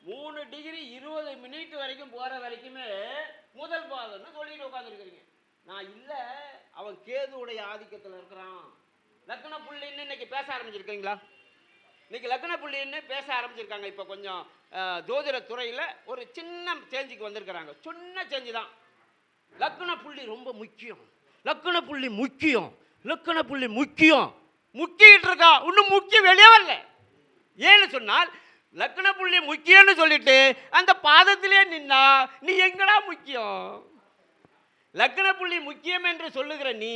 S2: 3 டிகிரி 20 மினிட் வரைக்கும் போற வரைக்குமே முதல் பாதம்னு சொல்லிட்டு உட்காந்துருக்கிறீங்க. நான் இல்ல, அவன் கேதுவுடைய ஆதிக்கத்தில் இருக்கிறான். லக்ன புள்ளின்னு இன்னைக்கு பேச ஆரம்பிச்சிருக்கீங்களா? இன்னைக்கு லக்ன புள்ளின்னு பேச ஆரம்பிச்சிருக்காங்க. இப்போ கொஞ்சம் ஜோதிட துறையில் ஒரு சின்ன சேஞ்சுக்கு வந்திருக்கிறாங்க. சின்ன சேஞ்சு தான். லக்ன புள்ளி ரொம்ப முக்கியம், முக்கிட்டு இருக்கா. இன்னும் முக்கியம் வெளியே வரல. ஏன்னு சொன்னால் லக்ன புள்ளி முக்கியம்னு சொல்லிட்டு அந்த பாதத்திலே நின்னா நீ எங்கடா முக்கியம்? லக்ன புள்ளி முக்கியம் என்று சொல்லுகிற நீ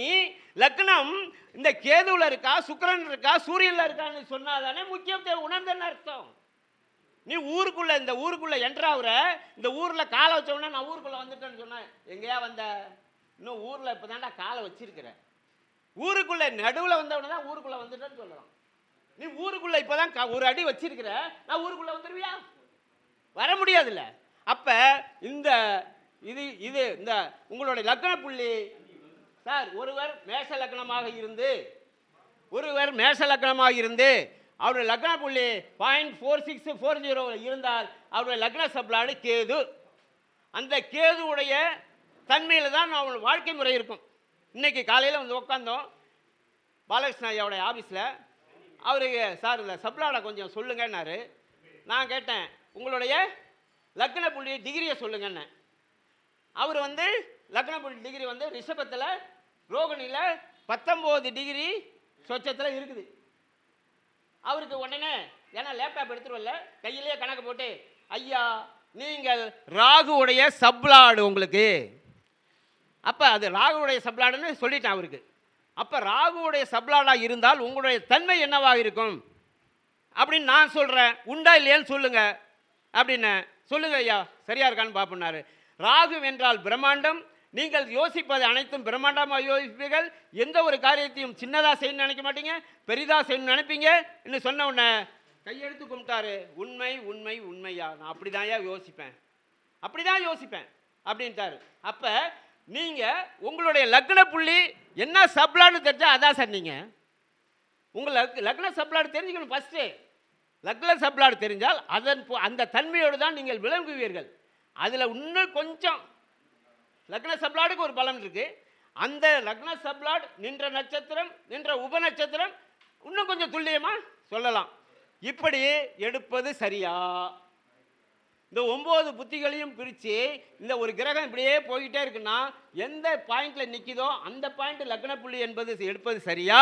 S2: லக்னம் இந்த கேதுவில் இருக்கா, சுக்கிரன் இருக்கா, சூரியன்ல இருக்கான்னு சொன்னாதானே முக்கியத்தை உணர்ந்தன்னு அர்த்தம். நீ இந்த ஊருக்குள்ள என்ட்ராவுற, இந்த ஊர்ல காலை வச்சவொடனே நான் ஊருக்குள்ள வந்துட்டேன்னு சொன்னேன். எங்கேயா வந்த? இன்னும் ஊர்ல இப்பதான்டா காலை வச்சிருக்கிற. ஊருக்குள்ள நடுவில் வந்தவன தான் ஊருக்குள்ள வந்துட்டேன்னு சொல்லலாம். நீ ஊருக்குள்ள இப்பதான் ஒரு அடி வச்சிருக்கிற, நான் ஊருக்குள்ள வந்துருவியா? வர முடியாதுல்ல. அப்ப இந்த உங்களுடைய லக்ன புள்ளி சார், ஒருவர் மேஷ லக்னமாக இருந்து அவருடைய லக்ன புள்ளி 0.4640 இருந்தால் அவருடைய லக்ன சப்ளாடு கேது. அந்த கேதுவுடைய தன்மையில தான் அவங்களோட வாழ்க்கை முறை இருக்கும். இன்னைக்கு காலையில் வந்து உட்காந்தோம் பாலகிருஷ்ண ஐயாவுடைய ஆஃபீஸில். அவருக்கு சார் இந்த சப்ளாடை கொஞ்சம் சொல்லுங்கன்னாரு. நான் கேட்டேன், உங்களுடைய லக்ன புள்ளி டிகிரியை சொல்லுங்கன்னு. அவர் வந்து லக்ன புள்ளி டிகிரி வந்து ரிஷபத்தில் ரோகிணியில் 19 டிகிரி சொச்சத்தில் இருக்குது. அவருக்கு உடனே ஏன்னா லேப்டாப் எடுத்துருவல்ல, கையிலேயே கணக்கு போட்டு, ஐயா நீங்கள் ராகுவுடைய சப்ளாடு உங்களுக்கு. அப்போ அது ராகுவுடைய சப்ளாடுன்னு சொல்லிட்டேன் அவருக்கு. அப்போ ராகுவுடைய சப்ளாடாக இருந்தால் உங்களுடைய தன்மை என்னவாக இருக்கும் அப்படின்னு நான் சொல்கிறேன். உண்டா இல்லையான்னு சொல்லுங்க அப்படின்னு. சொல்லுங்க ஐயா, சரியா இருக்கான்னு பார்ப்போம்னாரு. ராகு என்றால் பிரம்மாண்டம், நீங்கள் யோசிப்பது அனைத்தும் பிரம்மாண்டமாக யோசிப்பீர்கள். எந்த ஒரு காரியத்தையும் சின்னதாக செய்யணும்னு நினைக்க மாட்டீங்க, பெரிதாக செய்யணும்னு நினைப்பீங்க. இன்னும் சொன்ன உடனே கையெடுத்து கும்பிட்டாரு. உண்மை உண்மை உண்மையா, நான் அப்படிதான் யோசிப்பேன், அப்படிதான் யோசிப்பேன் அப்படின்ட்டாரு. அப்போ நீங்கள் உங்களுடைய லக்ன புள்ளி என்ன சப்ளான்னு தெரிஞ்சா அதான் சார். நீங்கள் உங்கள் லக்ன சப்ளாடு தெரிஞ்சுக்கணும். ஃபஸ்ட்டு லக்ன சப்ளாடு தெரிஞ்சால் அந்த தன்மையோடு தான் நீங்கள் விளங்குவீர்கள். அதில் இன்னும் கொஞ்சம் லக்ன சப்ளாடுக்கு ஒரு பலன் இருக்கு. அந்த லக்ன சப்ளாட் நின்ற நட்சத்திரம், நின்ற உப நட்சத்திரம் இன்னும் கொஞ்சம் துல்லியமா சொல்லலாம். இப்படி எடுப்பது சரியா? இந்த 9 புத்திகளையும் பிரித்து இந்த ஒரு கிரகம் இப்படியே போய்கிட்டே இருக்குன்னா எந்த பாயிண்ட்ல நிற்கிதோ அந்த பாயிண்ட் லக்ன புள்ளி என்பது எடுப்பது சரியா,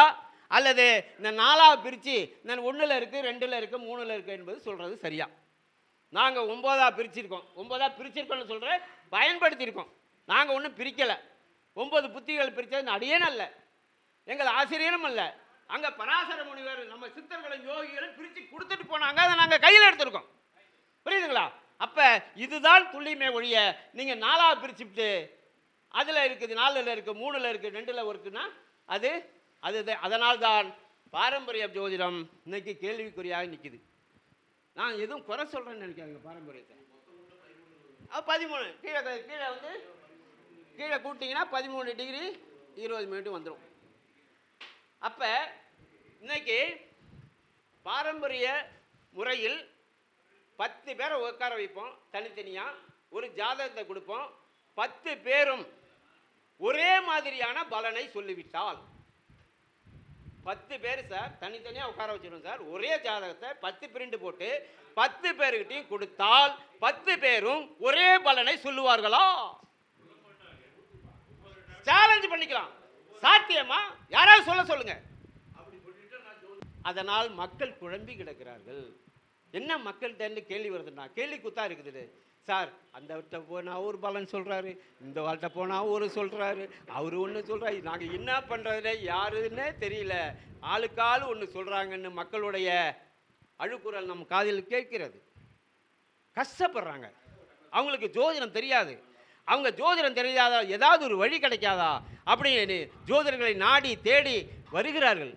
S2: அல்லது இந்த 4ஆக பிரித்து இந்த 1ல் இருக்குது, 2ல் இருக்குது, 3ல் இருக்குது என்பது சொல்கிறது சரியா? நாங்கள் 9ஆக பிரிச்சிருக்கோம். 9ஆக பிரிச்சிருக்கோம்னு சொல்கிறேன், பயன்படுத்தியிருக்கோம். நாங்கள் ஒன்றும் பிரிக்கலை. 9 புத்திகள் பிரித்தது அடியேன் அல்ல, எங்கள் ஆசிரியரும் அல்ல. அங்கே பராசர முனிவர் நம்ம சித்தர்களும் யோகிகளும் பிரித்து கொடுத்துட்டு போனாங்க, அதை நாங்கள் கையில் எடுத்துருக்கோம். புரியுதுங்களா? அப்போ இதுதான் துல்லியமே ஒழிய நீங்கள் 4ஆக பிரிச்சுட்டு அதில் இருக்குது, 4ல் இருக்குது, 3ல் இருக்குது, 2ல் இருக்குன்னா அது அதனால்தான் பாரம்பரிய ஜோதிடம் இன்னைக்கு கேள்விக்குறியாக நிற்குது. நான் எதுவும் குறை சொல்கிறேன்னு நினைக்காங்க. பாரம்பரியத்தை 13 கீழே வந்து கீழே கூட்டிங்கன்னா 13 டிகிரி 20 மினிட் வந்துடும். அப்போ இன்னைக்கு பாரம்பரிய முறையில் 10 பேரை உட்கார வைப்போம் தனித்தனியாக, ஒரு ஜாதகத்தை கொடுப்போம். 10 பேரும் ஒரே மாதிரியான பலனை சொல்லிவிட்டால் 10 பேர் சார் தனித்தனியாக உட்கார வச்சிருவோம் சார். ஒரே ஜாதகத்தை 10 பிரிண்ட் போட்டு 10 பேருக்கிட்டையும் கொடுத்தால் 10 பேரும் ஒரே பலனை சொல்லுவார்களா? சேலஞ்ச் பண்ணிக்கலாம். சாத்தியமா? யாராவது சொல்லுங்க. அதனால் மக்கள் குழம்பி கிடக்கிறார்கள். என்ன மக்கள்கிட்ட கேள்வி வருதுன்னா, கேள்வி குத்தா இருக்குது சார். அந்த கிட்ட போனால் ஒரு பலன் சொல்கிறாரு, இந்த வாழ்கிட்ட போனால் ஒரு சொல்கிறாரு, அவர் ஒன்று சொல்கிறாரு. நாங்கள் என்ன பண்ணுறதுல யாருன்னே தெரியல, ஆளுக்காள் ஒன்று சொல்கிறாங்கன்னு மக்களுடைய அழுக்குறல் நம் காதில் கேட்கிறது. கஷ்டப்படுறாங்க. அவங்களுக்கு ஜோதிடம் தெரியாது. அவங்க ஜோதிடம் தெரியாதா, ஏதாவது ஒரு வழி கிடைக்காதா அப்படின்னு ஜோதிடர்களை நாடி தேடி வருகிறார்கள்.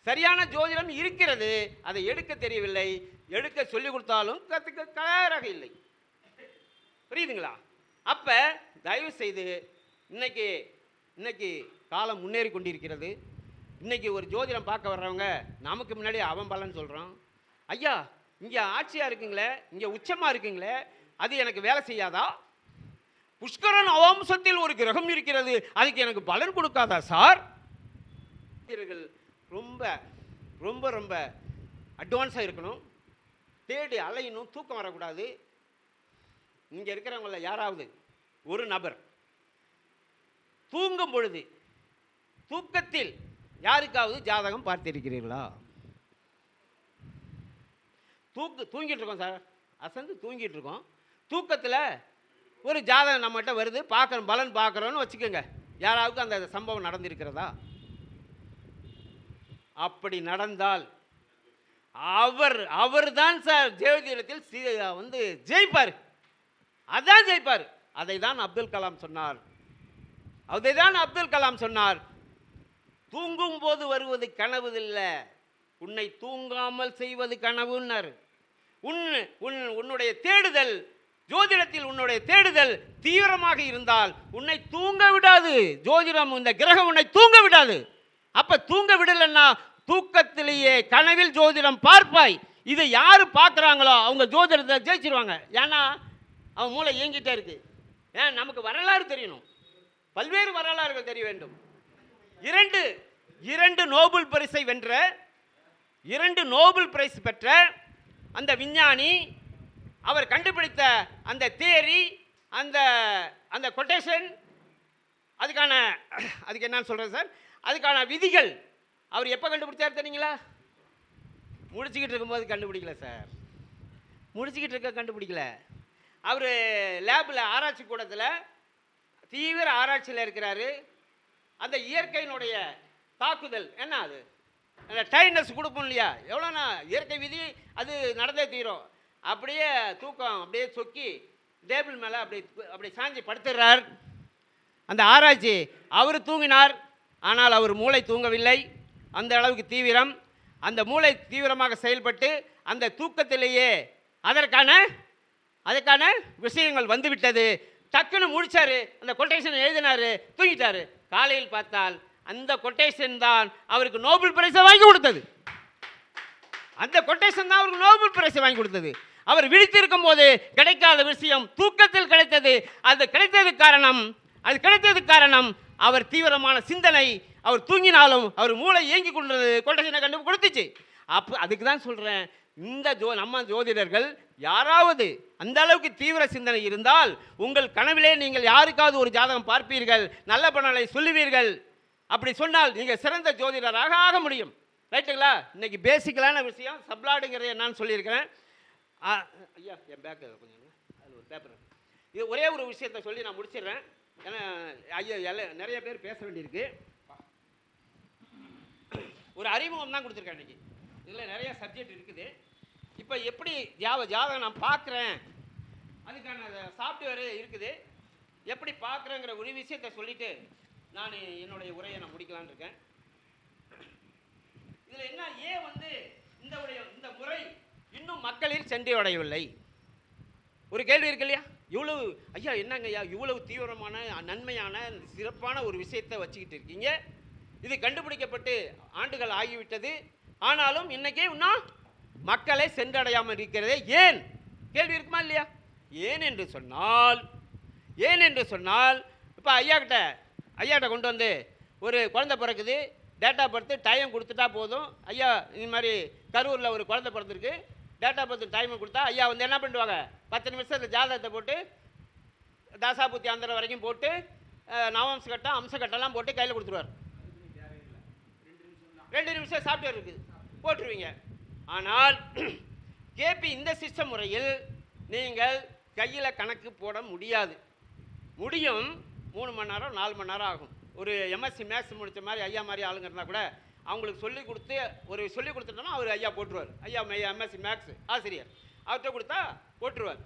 S2: சரியான ஜோதிடம் இருக்கிறது, அதை எடுக்க தெரியவில்லை. எடுக்க சொல்லிக் கொடுத்தாலும் கற்றுக்க தயாராக இல்லை. புரியுதுங்களா? அப்போ தயவு செய்து இன்னைக்கு காலம் முன்னேறி கொண்டிருக்கிறது. இன்னைக்கு ஒரு ஜோதிடம் பார்க்க வர்றவங்க நமக்கு முன்னாடி அவன் பலன் சொல்கிறான். ஐயா இங்கே ஆட்சியாக இருக்குங்களே, இங்கே உச்சமாக இருக்குங்களே, அது எனக்கு வேலை செய்யாதா? புஷ்கரன் அவாம்சத்தில் ஒரு கிரகம் இருக்கிறது, அதுக்கு எனக்கு பலன் கொடுக்காதா சார்? ரொம்ப ரொம்ப ரொம்ப அட்வான்ஸாக இருக்கணும், தேடி அலையணும், தூக்கம் வரக்கூடாது. இங்கே இருக்கிறவங்கள யாராவது ஒரு நபர் தூங்கும் பொழுது தூக்கத்தில் யாருக்காவது ஜாதகம் பார்த்திருக்கிறீர்களா? தூங்கிட்டு இருக்கோம் சார், அசந்து தூங்கிட்டு இருக்கோம். தூக்கத்தில் ஒரு ஜாதகம் நம்மகிட்ட வருது, பார்க்குறோம், பலன் பார்க்குறோன்னு வச்சுக்கோங்க. யாராவது அந்த சம்பவம் நடந்திருக்கிறதா? அப்படி நடந்தால் அவர் தான் சார் ஜோதிடத்தில் வந்து ஜெயிப்பார். அதான் ஜெயிப்பார். அதை தான் அப்துல் கலாம் சொன்னார். தூங்கும் போது வருவது கனவு இல்லை, உன்னை தூங்காமல் செய்வது கனவுன்னார். உன்னுடைய தேடுதல், ஜோதிடத்தில் உன்னுடைய தேடுதல் தீவிரமாக இருந்தால் உன்னை தூங்க விடாது. ஜோதிடம், இந்த கிரகம் உன்னை தூங்க விடாது. அப்ப தூங்க விடலைன்னா தூக்கத்திலேயே கனவில் ஜோதிடம் பார்ப்பாய். இதை யாரு பார்க்குறாங்களோ அவங்க ஜோதிடத்தை ஜெயிச்சிருவாங்க. ஏன்னா அவன் மூளை இயங்கிட்டே இருக்கு. ஏன்? நமக்கு வரலாறு தெரியணும், பல்வேறு வரலாறுகள் தெரிய வேண்டும். இரண்டு நோபல் பரிசை வென்ற, 2 நோபல் பிரைஸ் பெற்ற அந்த விஞ்ஞானி, அவர் கண்டுபிடித்த அந்த தியரி, அந்த கொட்டேஷன், அதுக்கு என்ன சொல்றது சார், அதுக்கான விதிகள் அவர் எப்போ கண்டுபிடிச்சார் தெரியுங்களா? முடிச்சுக்கிட்டு இருக்கும்போது கண்டுபிடிக்கல சார், கண்டுபிடிக்கல. அவர் லேபில், ஆராய்ச்சி கூடத்தில் தீவிர ஆராய்ச்சியில் இருக்கிறாரு. அந்த இயற்கையினுடைய தாக்குதல் என்ன, அது அந்த டைட்னஸ் கொடுப்போம் இல்லையா, எவ்வளோண்ணா இயற்கை விதி, அது நடந்தே தீரும். அப்படியே தூக்கம் அப்படியே சொக்கி டேபிள் மேலே அப்படி சாஞ்சி படுத்துடுறார். அந்த ஆராய்ச்சி. அவர் தூங்கினார், ஆனால் அவர் மூளை தூங்கவில்லை. அந்த அளவுக்கு தீவிரம். அந்த மூளை தீவிரமாக செயல்பட்டு அந்த தூக்கத்திலேயே அதற்கான விஷயங்கள் வந்துவிட்டது. டக்குன்னு முடிச்சாரு, அந்த கொட்டேஷன் எழுதினாரு, தூங்கிட்டாரு. காலையில் பார்த்தால் அந்த கொட்டேஷன் தான் அவருக்கு நோபல் பரிசை வாங்கி கொடுத்தது. அந்த கொட்டேஷன் தான் அவருக்கு நோபல் பரிசை வாங்கி கொடுத்தது. அவர் விழித்திருக்கும் போது கிடைக்காத விஷயம் தூக்கத்தில் கிடைத்தது. அது கிடைத்தது காரணம் அவர் தீவிரமான சிந்தனை. அவர் தூங்கினாலும் அவர் மூளை இயங்கி கொண்டது, கொட்டேஷனை கண்டு கொடுத்துச்சு. அதுக்கு தான் சொல்கிறேன், நம்ம ஜோதிடர்கள் யாராவது அந்த அளவுக்கு தீவிர சிந்தனை இருந்தால் உங்கள் கனவிலே நீங்கள் யாருக்காவது ஒரு ஜாதகம் பார்ப்பீர்கள், நல்ல பலனை சொல்லுவீர்கள். அப்படி சொன்னால் நீங்கள் சிறந்த ஜோதிடராக ஆக முடியும். ரைட்டுங்களா? இன்னைக்கு பேசிக்கலான விஷயம் சப்ளாடுங்கிறத என்னன்னு சொல்லியிருக்கிறேன். ஐயா என் பேக்கு கொஞ்சம் அதில் ஒரு பேப்பர். இது ஒரே ஒரு விஷயத்தை சொல்லி நான் முடிச்சிடுறேன். ஏன்னா ஐயா நிறைய பேர் பேச வேண்டியிருக்கு. ஒரு அறிமுகம் தான் கொடுத்துருக்கேன் இன்னைக்கு. இதில் நிறைய சப்ஜெக்ட் இருக்குது. இப்போ எப்படி ஜாதகம் நான் பார்க்குறேன், அதுக்கான சாஃப்ட்வேரு இருக்குது. எப்படி பார்க்குறேங்கிற ஒரு விஷயத்தை சொல்லிவிட்டு நான் என்னுடைய உரையை நான் முடிக்கலான்னு இருக்கேன். இதில் என்ன, ஏன் வந்து இந்த முறை இன்னும் மக்களில் சென்றடையவில்லை? ஒரு கேள்வி இருக்கு இல்லையா? இவ்வளவு ஐயா என்னங்க ஐயா இவ்வளவு தீவிரமான நன்மையான சிறப்பான ஒரு விஷயத்தை வச்சுக்கிட்டு இருக்கீங்க, இது கண்டுபிடிக்கப்பட்டு ஆண்டுகள் ஆகிவிட்டது, ஆனாலும் இன்னைக்கே இன்னும் மக்களை சென்றடையாமல் இருக்கிறதே ஏன்? கேள்வி இருக்குமா இல்லையா? ஏன் என்று சொன்னால் இப்போ ஐயாட்ட கொண்டு வந்து ஒரு குழந்தை பிறக்குது, டேட்டா பர்த்து டைம் கொடுத்துட்டா போதும். ஐயா இந்த மாதிரி கரூரில் ஒரு குழந்தை பிறந்திருக்கு, டேட்டா பர்த்து டைமை கொடுத்தா ஐயா வந்து என்ன பண்ணுவாங்க, 10 நிமிஷத்தில் ஜாதகத்தை போட்டு தாசாபுத்தி ஆந்திர வரைக்கும் போட்டு நவம்ச கட்டம் அம்ச கட்டம்லாம் போட்டு கையில் கொடுத்துருவார். 2 நிமிஷம் சாஃப்ட்வேர் இருக்குது, போட்டுருவீங்க. ஆனால் கேபி இந்த சிஸ்டம் முறையில் நீங்கள் கையில் கணக்கு போட முடியாது. முடியும், 3 மணி நேரம் 4 மணி நேரம் ஆகும். ஒரு எம்எஸ்சி மேக்ஸ் முடித்த மாதிரி ஐயா மாதிரி ஆளுங்க இருந்தால் கூட அவங்களுக்கு சொல்லி கொடுத்துட்டோம்னா அவர் ஐயா போட்டுருவார். ஐயா எம்எஸ்சி மேக்ஸ் ஆசிரியர், அவர்கிட்ட கொடுத்தா போட்டுருவார்.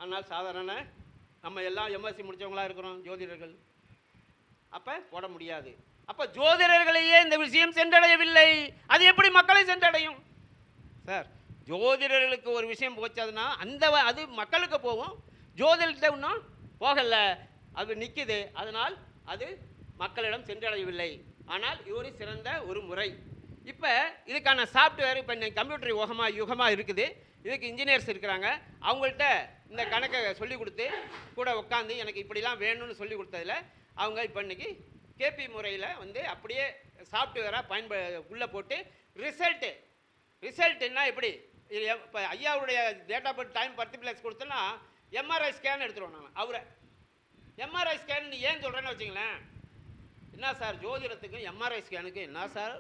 S2: ஆனால் சாதாரண நம்ம எல்லாம் எம்எஸ்சி முடித்தவங்களாக இருக்கிறோம் ஜோதிடர்கள், அப்போ போட முடியாது. அப்போ ஜோதிடர்களையே இந்த விஷயம் சென்றடையவில்லை, அது எப்படி மக்களை சென்றடையும் சார்? ஜோதிடர்களுக்கு ஒரு விஷயம் போச்சதுன்னா அது மக்களுக்கு போகும், ஜோதிடர்கிட்ட இன்னும் போகலை, அது நிற்குது. அதனால் அது மக்களிடம் சென்றடையவில்லை. ஆனால் இது ஒரு சிறந்த ஒரு முறை. இப்போ இதுக்கான சாஃப்ட்வேர் இப்போ கம்ப்யூட்டர் யுகமாக இருக்குது. இதுக்கு இன்ஜினியர்ஸ் இருக்கிறாங்க, அவங்கள்ட்ட இந்த கணக்கை சொல்லி கொடுத்து கூட உட்காந்து எனக்கு இப்படிலாம் வேணும்னு சொல்லி கொடுத்ததில் அவங்க இப்போ இன்றைக்கி கேபி முறையில் வந்து அப்படியே சாஃப்ட்வேராக உள்ளே போட்டு ரிசல்ட்டுன்னா எப்படி, இப்போ ஐயாவுடைய date of birth time particulars கொடுத்தோன்னா எம்ஆர்ஐ ஸ்கேன் எடுத்துருவோம். நாங்கள் அவரை எம்ஆர்ஐ ஸ்கேன் ஏன் சொல்கிறேன்னு வச்சுங்களேன், என்ன சார் ஜோதிடத்துக்கும் எம்ஆர்ஐ ஸ்கேனுக்கு என்ன சார்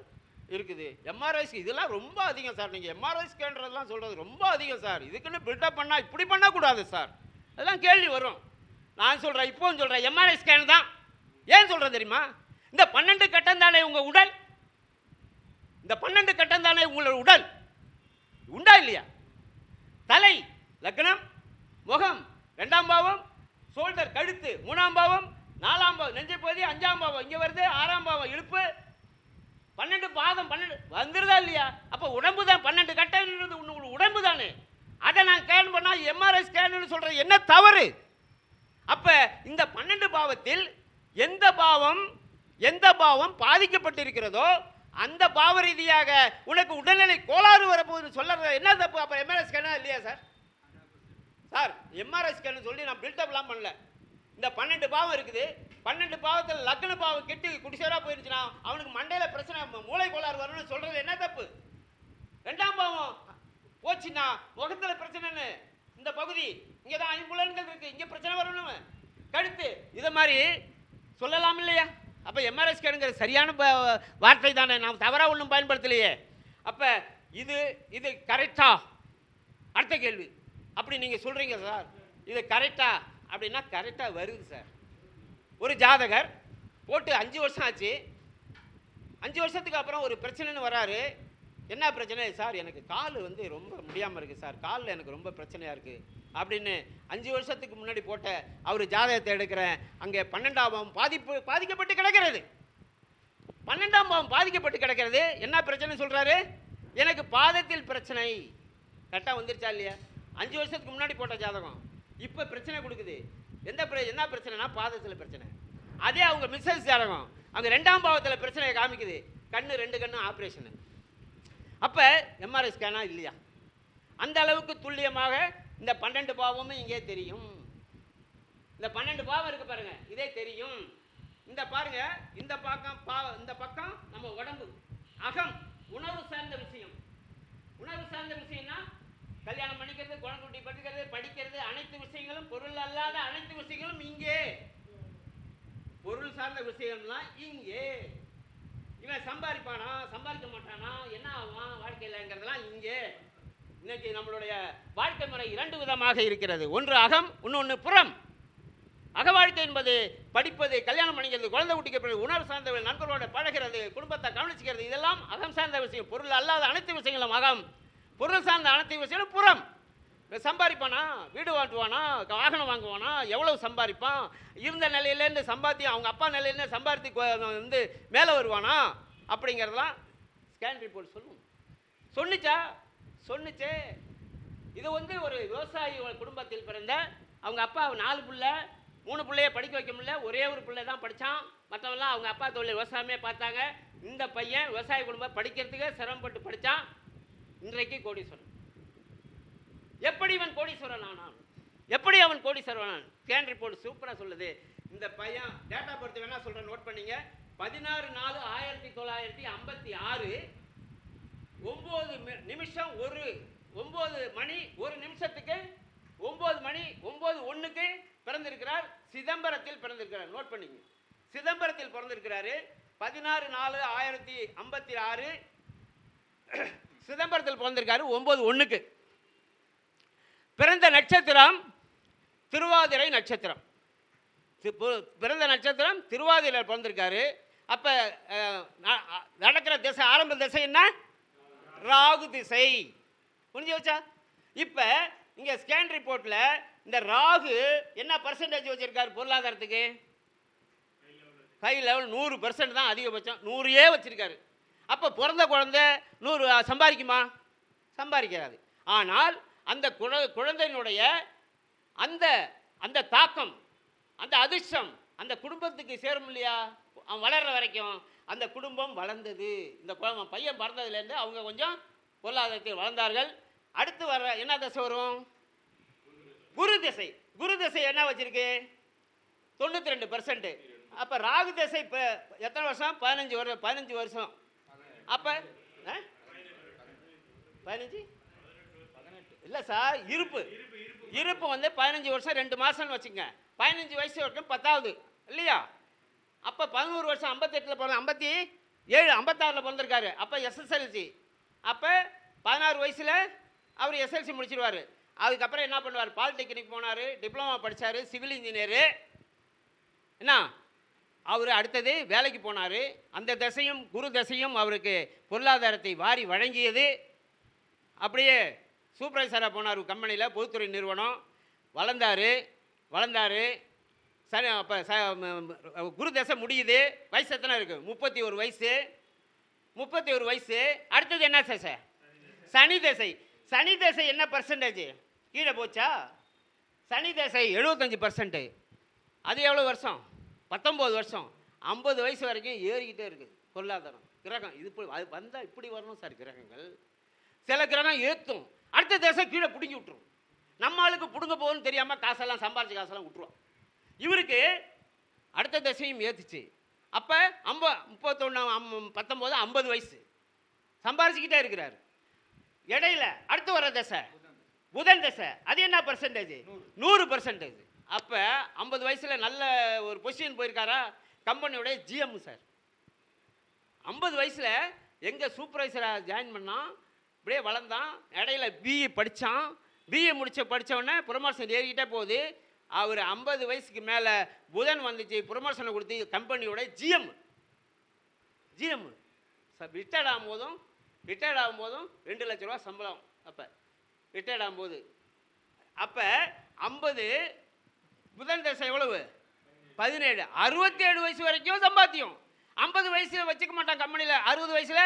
S2: இருக்குது? எம்ஆர்ஐ இதெல்லாம் ரொம்ப அதிகம் சார், நீங்கள் எம்ஆர்ஐ ஸ்கேன்றதெல்லாம் சொல்கிறது ரொம்ப அதிகம் சார், இதுக்குன்னு பில்டப் பண்ணால் இப்படி பண்ணக்கூடாது சார், அதெல்லாம் கேள்வி வரும். நான் சொல்கிறேன், இப்போவும் சொல்கிறேன், எம்ஆர்ஐ ஸ்கேன் தான். ஏன் சொல்கிறேன் தெரியுமா? இந்த 12 கட்டம் தானே உங்கள் உடல், இந்த 12 கட்டம் தானே உங்களோட உடல், உண்டா இல்லையா? தலை லக்னம், முகம் 2ஆம் பாவம், ஷோல்டர் கழுத்து 3ஆம் பாவம், 4ஆம் பாவம் நெஞ்சை பகுதி, 5ஆம் பாவம் இங்கே வருது, 6ஆம் பாவம் இழுப்பு, 12 பாதம் 12 வந்துருதா இல்லையா? அப்போ உடம்பு தான் 12 கட்டம்ன்றது உங்களுக்கு உடம்பு தானே. அதை நான் ஸ்கேன் பண்ணால் எம்ஆர்ஐ ஸ்கேன்னு சொல்கிறது என்ன தவறு? அப்போ இந்த 12 பாவத்தில் எந்த பாவம் பாதிக்கப்பட்டிருக்கிறதோ அந்த பாவ ரீதியாக உனக்கு உடல்நிலை கோளாறு வரப்போகுதுன்னு சொல்லுறது என்ன தப்பு? அப்போ எம்ஆர்ஐ ஸ்கேனா இல்லையா சார்? சார் எம்ஆர்ஐ ஸ்கேன் சொல்லி நான் பில்டப்லாம் பண்ணல. இந்த 12 பாவம் இருக்குது, 12 பாவத்தில் லக்ன பாவம் கெட்டு குடிசேரா போயிருச்சுன்னா அவனுக்கு மண்டையில் பிரச்சனை, மூளை கோளாறு வரணும்னு சொல்கிறது என்ன தப்பு? 2ஆம் பாவம் போச்சுன்னா முகத்தில் பிரச்சனைன்னு இந்த பகுதி இங்கே தான் ஐம்புலன்கள் இருக்குது, இங்கே பிரச்சனை வரணும், கழுத்து இதை மாதிரி சொல்லலாம் இல்லையா? அப்போ எம்ஆர்ஐ ஸ்கேனுங்கிற சரியான வார்த்தை தானே, நாம் தவறாக ஒன்றும் பயன்படுத்தலையே. அப்போ இது கரெக்டா? அடுத்த கேள்வி, அப்படி நீங்கள் சொல்கிறீங்க சார் இது கரெக்டா அப்படின்னா கரெக்டாக வருது சார். ஒரு ஜாதகர் போட்டு 5 வருஷம் ஆச்சு, 5 வருஷத்துக்கு அப்புறம் ஒரு பிரச்சனைன்னு வராரு. என்ன பிரச்சனை சார்? எனக்கு கால் வந்து ரொம்ப முடியாமல் இருக்குது சார், காலில் எனக்கு ரொம்ப பிரச்சனையாக இருக்குது அப்படின்னு 5 வருஷத்துக்கு முன்னாடி போட்ட அவர் ஜாதகத்தை எடுக்கிறேன். அங்கே 12ஆம் பாவம் பாதிக்கப்பட்டு கிடக்கிறது. 12ஆம் பாவம் பாதிக்கப்பட்டு கிடக்கிறது. என்ன பிரச்சனை சொல்றாரு? எனக்கு பாதத்தில் பிரச்சனை. கரெக்டாக வந்துருச்சா இல்லையா? 5 வருஷத்துக்கு முன்னாடி போட்ட ஜாதகம் இப்போ பிரச்சனை கொடுக்குது. என்ன பிரச்சனைனா பாதத்தில் பிரச்சனை. அதே அவங்க மிஸ்ஸஸ் ஜாதகம் அங்கே 2ஆம் பாவத்தில் பிரச்சனையை காமிக்குது. கண்ணு 2 கண்ணு ஆப்ரேஷனு. அப்போ எம்ஆர்ஐ ஸ்கேனா இல்லையா? அந்த அளவுக்கு துல்லியமாக இந்த 12 பாவமும் இங்கே தெரியும். இந்த 12 பாவம் இருக்கு பாருங்க, இதே தெரியும். இந்த பாருங்க, இந்த பக்கம் நம்ம உடம்பு, அகம், உணர்வு சார்ந்த விஷயம். உணர்வு சார்ந்த விஷயம்னா கல்யாணம் பண்ணிக்கிறது, குழந்தை படிக்கிறது, படிக்கிறது, அனைத்து விஷயங்களும். பொருள் அல்லாத அனைத்து விஷயங்களும் இங்கே. பொருள் சார்ந்த விஷயம்லாம் இங்கே. இவன் சம்பாதிப்பானா, சம்பாதிக்க மாட்டானா, என்ன ஆவான் வாழ்க்கையிலங்கிறதுலாம் இங்கே. இன்னைக்கு நம்மளுடைய வாழ்க்கை முறை 2 விதமாக இருக்கிறது. ஒன்று அகம், இன்னொன்று புறம். அக வாழ்க்கை என்பது படிப்பது, கல்யாணம் பண்ணிக்கிறது, குழந்தை குட்டிக்கிறது, உணர்வு சார்ந்த நண்பர்களோட பழகிறது, குடும்பத்தை கவனிச்சுக்கிறது, இதெல்லாம் அகம் சார்ந்த விஷயம். பொருள் அல்லாத அனைத்து விஷயங்களும் அகம். பொருள் சார்ந்த அனைத்து விஷயங்களும் புறம். சம்பாதிப்பானா, வீடு வாங்குவானா, வாகனம் வாங்குவானா, எவ்வளவு சம்பாதிப்பான், இருந்த நிலையிலேருந்து சம்பாத்தி அவங்க அப்பா நிலையிலேருந்து சம்பாதித்து வந்து மேலே வருவானா அப்படிங்கிறதெல்லாம் ஸ்கேன் ரிப்போர்ட் சொல்லும். சொன்னிச்சே. இது வந்து ஒரு விவசாயி குடும்பத்தில் பிறந்த அவங்க அப்பா 4 பிள்ளை, 3 பிள்ளைய படிக்க வைக்க முடியல, ஒரே ஒரு பிள்ளை தான் படித்தான். மற்றவெல்லாம் அவங்க அப்பா தொழில் விவசாயமே பார்த்தாங்க. இந்த பையன் விவசாய குடும்பம் படிக்கிறதுக்கு சிரமப்பட்டு படித்தான். இன்றைக்கு கோடீஸ்வரன். எப்படி இவன் கோடீஸ்வரன் ஆனான்? எப்படி அவன் கோடீஸ்வரன் ஆனான்? ஸ்கேன் ரிப்போர்ட் சூப்பராக சொல்லுது. இந்த பையன் டேட்டா பர்த் வேணா சொல்கிறேன், நோட் பண்ணிங்க. 16/4/1956 9 நிமிஷம் 9 மணி 1 நிமிஷத்துக்கு 9 மணி 9:01 பிறந்திருக்கிறார். சிதம்பரத்தில் பிறந்திருக்கிறார். நோட் பண்ணிங்க. சிதம்பரத்தில் பிறந்திருக்கிறாரு. 16/4/1956 சிதம்பரத்தில் பிறந்திருக்காரு. 9:01 பிறந்த நட்சத்திரம் திருவாதிரை நட்சத்திரம். பிறந்த நட்சத்திரம் திருவாதிரை பிறந்திருக்காரு. அப்போ நடக்கிற திசை, ஆரம்ப திசை என்ன? ராகு திசை. புரிஞ்சு வச்சா? இப்போ இங்கே ஸ்கேன் ரிப்போர்ட்டில் இந்த ராகு என்ன பர்சன்டேஜ் வச்சிருக்காரு பொருளாதாரத்துக்கு? ஹை லெவல் 100% தான் அதிகபட்சம். 100 வச்சிருக்காரு. அப்போ பிறந்த குழந்தை 100 சம்பாதிக்குமா? சம்பாதிக்கிறாது. ஆனால் அந்த குழந்தையினுடைய அந்த தாக்கம், அந்த அதிர்ஷ்டம் அந்த குடும்பத்துக்கு சேரும் இல்லையா? அவன் வளர்ற வரைக்கும் அந்த குடும்பம் வளர்ந்தது. இந்த பையன் பிறந்ததுலேருந்து அவங்க கொஞ்சம் பொருளாதாரத்தில் வளர்ந்தார்கள். அடுத்து வர என்ன திசை வரும்? குரு திசை. குரு திசை என்ன வச்சிருக்கு? 92%. அப்போ ராகு திசை இப்போ எத்தனை வருஷம்? 15 வருஷம். அப்போ 15 இல்லை சார், இருப்பு வந்து 15 வருஷம் 2 மாதம்னு வச்சுங்க. 15 வயசு வரைக்கும் 10வது இல்லையா? அப்போ 11 வருஷம் 58 பிறந்த 57 56 பிறந்திருக்காரு. அப்போ எஸ்எஸ்எல்சி. அப்போ 16 வயசில் அவர் எஸ்எல்சி முடிச்சிருவார். அதுக்கப்புறம் என்ன பண்ணுவார்? பாலிடெக்னிக் போனார், டிப்ளமா படித்தார், சிவில் இன்ஜினியரு. என்ன அவர் அடுத்தது வேலைக்கு போனார். அந்த திசையும் குரு திசையும் அவருக்கு பொருளாதாரத்தை வாரி வழங்கியது. அப்படியே சூப்பர்வைசராக போனார் கம்பெனியில், பொதுத்துறை நிறுவனம். வளர்ந்தார். சரி, அப்போ குரு தசை முடியுது. வயசு எத்தனை இருக்குது? 31 வயசு. 31 வயசு. அடுத்தது என்ன தசை? சனி தசை. சனி தசை என்ன பர்சன்டேஜ் கீழே போச்சா? சனி தசை 75%. அது எவ்வளோ வருஷம்? 19 வருஷம். 50 வயசு வரைக்கும் ஏறிக்கிட்டே இருக்குது பொருளாதாரம். கிரகம் இது அது வந்தால் இப்படி வரணும் சார் கிரகங்கள். சில கிரகம் ஏற்றும், அடுத்த தசை கீழே பிடுங்கி விட்டுரும். நம்ம ஆளுக்கு பிடுங்க போகுதுன்னு தெரியாமல் காசெல்லாம் சம்பாரிச்சு காசெல்லாம் விட்டுருவோம். இவருக்கு அடுத்த தசையும் ஏற்றுச்சு. அப்போ 19 50 வயசு சம்பாரிச்சுக்கிட்டே இருக்கிறார். இடையில அடுத்து வர தசை புதன் தசை. அது என்ன பர்சன்டேஜ்? 100%. அப்போ 50 வயசில் நல்ல ஒரு பொசிஷன் போயிருக்காரா? கம்பெனியோடைய ஜிஎம் சார். 50 வயசில் எங்கே சூப்பர்வைசராக ஜாயின் பண்ணான், இப்படியே வளர்ந்தான். இடையில பிஇ படித்தான். பிஇ படித்தவொடனே ப்ரொமோஷன் ஏறிக்கிட்டே போகுது. அவர் 50 வயசுக்கு மேலே புதன் வந்துச்சு, ப்ரொமோஷனை கொடுத்து கம்பெனியோட ஜிஎம் ரிட்டையர்ட் ஆகும்போதும் 2 லட்ச ரூபா சம்பளம். அப்போ ரிட்டையர்ட் ஆகும்போது அப்போ 50 புதன் தசை எவ்வளவு 17, 67 வயசு வரைக்கும் சம்பாத்தியம். 50 வயசுல வச்சுக்க மாட்டான் கம்பெனியில், 60 வயசுல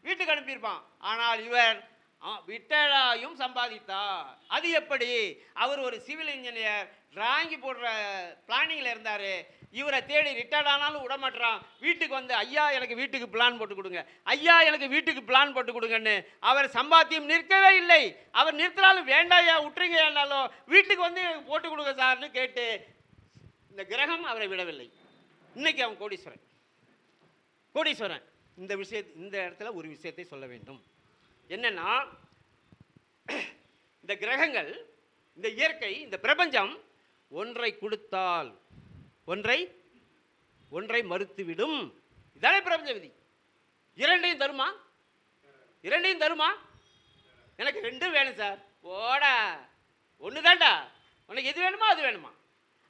S2: வீட்டுக்கு அனுப்பியிருப்பான். ஆனால் இவர் விட்டலாயும் சம்பாதித்தார். அது எப்படி? அவர் ஒரு சிவில் இன்ஜினியர், டிராயிங் போடுற பிளானிங்கில் இருந்தார். இவரை தேடி ரிட்டையர்ட் ஆனாலும் விட மாட்டான். வீட்டுக்கு வந்து ஐயா எனக்கு வீட்டுக்கு பிளான் போட்டு கொடுங்க, ஐயா எனக்கு வீட்டுக்கு பிளான் போட்டு கொடுங்கன்னு. அவர் சம்பாத்தியம் நிற்கவே இல்லை. அவர் நிறுத்தினாலும் வேண்டாயா விட்டுருங்க, ஏன்னாலும் வீட்டுக்கு வந்து போட்டு கொடுங்க சார்னு கேட்டு இந்த கிரகம் அவரை விடவில்லை. இன்னைக்கு அவன் கோடீஸ்வரன். கோடீஸ்வரன். இந்த இடத்துல ஒரு விஷயத்தை சொல்ல வேண்டும். என்னன்னா, இந்த கிரகங்கள், இந்த இயற்கை, இந்த பிரபஞ்சம் ஒன்றை கொடுத்தால் ஒன்றை மறுத்துவிடும். இதானே பிரபஞ்ச விதி. இரண்டையும் தருமா? இரண்டையும் தருமா? எனக்கு ரெண்டும் வேணும் சார். ஓடா, ஒன்று தான்டா, உனக்கு எது வேணுமா அது வேணுமா?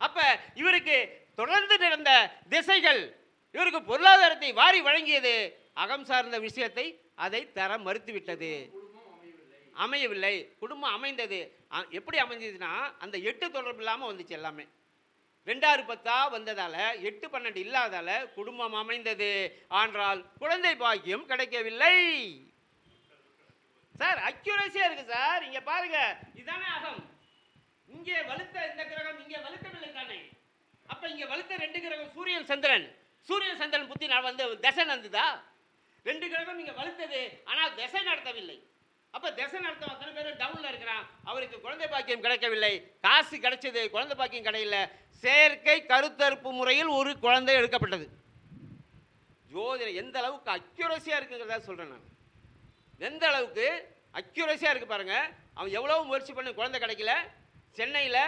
S2: அப்ப இவருக்கு தொடர்ந்து நடந்த திசைகள் இவருக்கு பொருளாதாரத்தை வாரி வழங்கியது. அகம் சார்ந்த விஷயத்தை அதை தர மறுத்துவிட்டது. அமையவில்லை. குடும்பம் அமைந்தது. எப்படி அமைஞ்சதுன்னா, அந்த 8 தொடர்பு இல்லாமல் வந்துச்சு எல்லாமே. 2-6-10 வந்ததால, 8-12 இல்லாதால குடும்பம் அமைந்தது. ஆனால் குழந்தை பாக்கியம் கிடைக்கவில்லை. சார் அக்யூரேசியா இருக்கு சார். இங்க பாருங்க, இதானே அகம். இங்கே வலுத்த இந்த கிரகம் இங்கே வலுக்கவில்லை தானே. அப்ப இங்க வலுத்த 2 கிரகம் சூரியன் சந்திரன். சூரியன் சந்திரன் புத்தி வந்து தசை நடந்ததா? 2 கிரகம் இங்க வலுத்தது, ஆனால் தசை நடத்தவில்லை. அப்ப தசை நடத்த அத்தனை பேரும் டவுன்ல இருக்கிறான். அவருக்கு குழந்தை பாக்கியம் கிடைக்கவில்லை. காசு கிடைச்சது, குழந்தை பாக்கியம் கிடைக்கல. செயற்கை கருத்தறுப்பு முறையில் ஒரு குழந்தை எடுக்கப்பட்டது. ஜோதிடம் எந்த அளவுக்கு அக்யூரேசியா இருக்குங்கிறத சொல்றேன் நான். எந்த அளவுக்கு அக்யூரேசியா இருக்கு பாருங்க. அவன் எவ்வளவு முயற்சி பண்ணி குழந்தை கிடைக்கல. சென்னையில்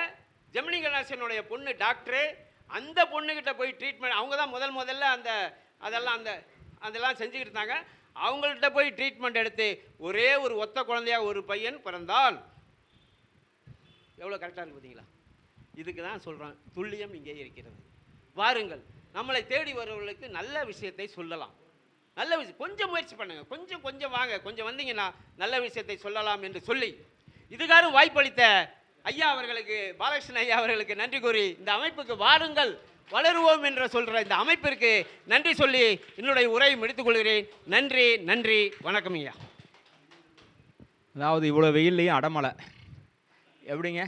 S2: ஜெமினி கணேசனுடைய பொண்ணு டாக்டரு, அந்த பொண்ணுகிட்ட போய் ட்ரீட்மெண்ட், அவங்க தான் முதல்ல அதெல்லாம் செஞ்சுக்கிட்டு இருந்தாங்க. அவங்கள்ட்ட போய் ட்ரீட்மெண்ட் எடுத்து ஒரே ஒரு ஒத்த குழந்தையா ஒரு பையன் பிறந்தால் எவ்வளோ கரெக்டாக இருக்கு பார்த்தீங்களா? இதுக்கு தான் சொல்கிறேன், துல்லியம் இங்கே இருக்கிறது. வாருங்கள், நம்மளை தேடி வருவர்களுக்கு நல்ல விஷயத்தை சொல்லலாம். நல்ல விஷயம் கொஞ்சம் முயற்சி பண்ணுங்க, கொஞ்சம் வாங்க, கொஞ்சம் வந்தீங்கன்னா நல்ல விஷயத்தை சொல்லலாம் என்று சொல்லி இதுகாரும் வாய்ப்பளித்த ஐயா அவர்களுக்கு, பாலகிருஷ்ணன் ஐயா அவர்களுக்கு நன்றி கூறி, இந்த அமைப்புக்கு வாருங்கள் வளருவோம் என்று சொல்கிற இந்த அமைப்பிற்கு நன்றி சொல்லி என்னுடைய உரையை முடித்துக் கொள்கிறேன். நன்றி, நன்றி, வணக்கம் ஐயா.
S1: அதாவது இவ்வளோ வெயில்லையும் அடமலை. எப்படிங்க?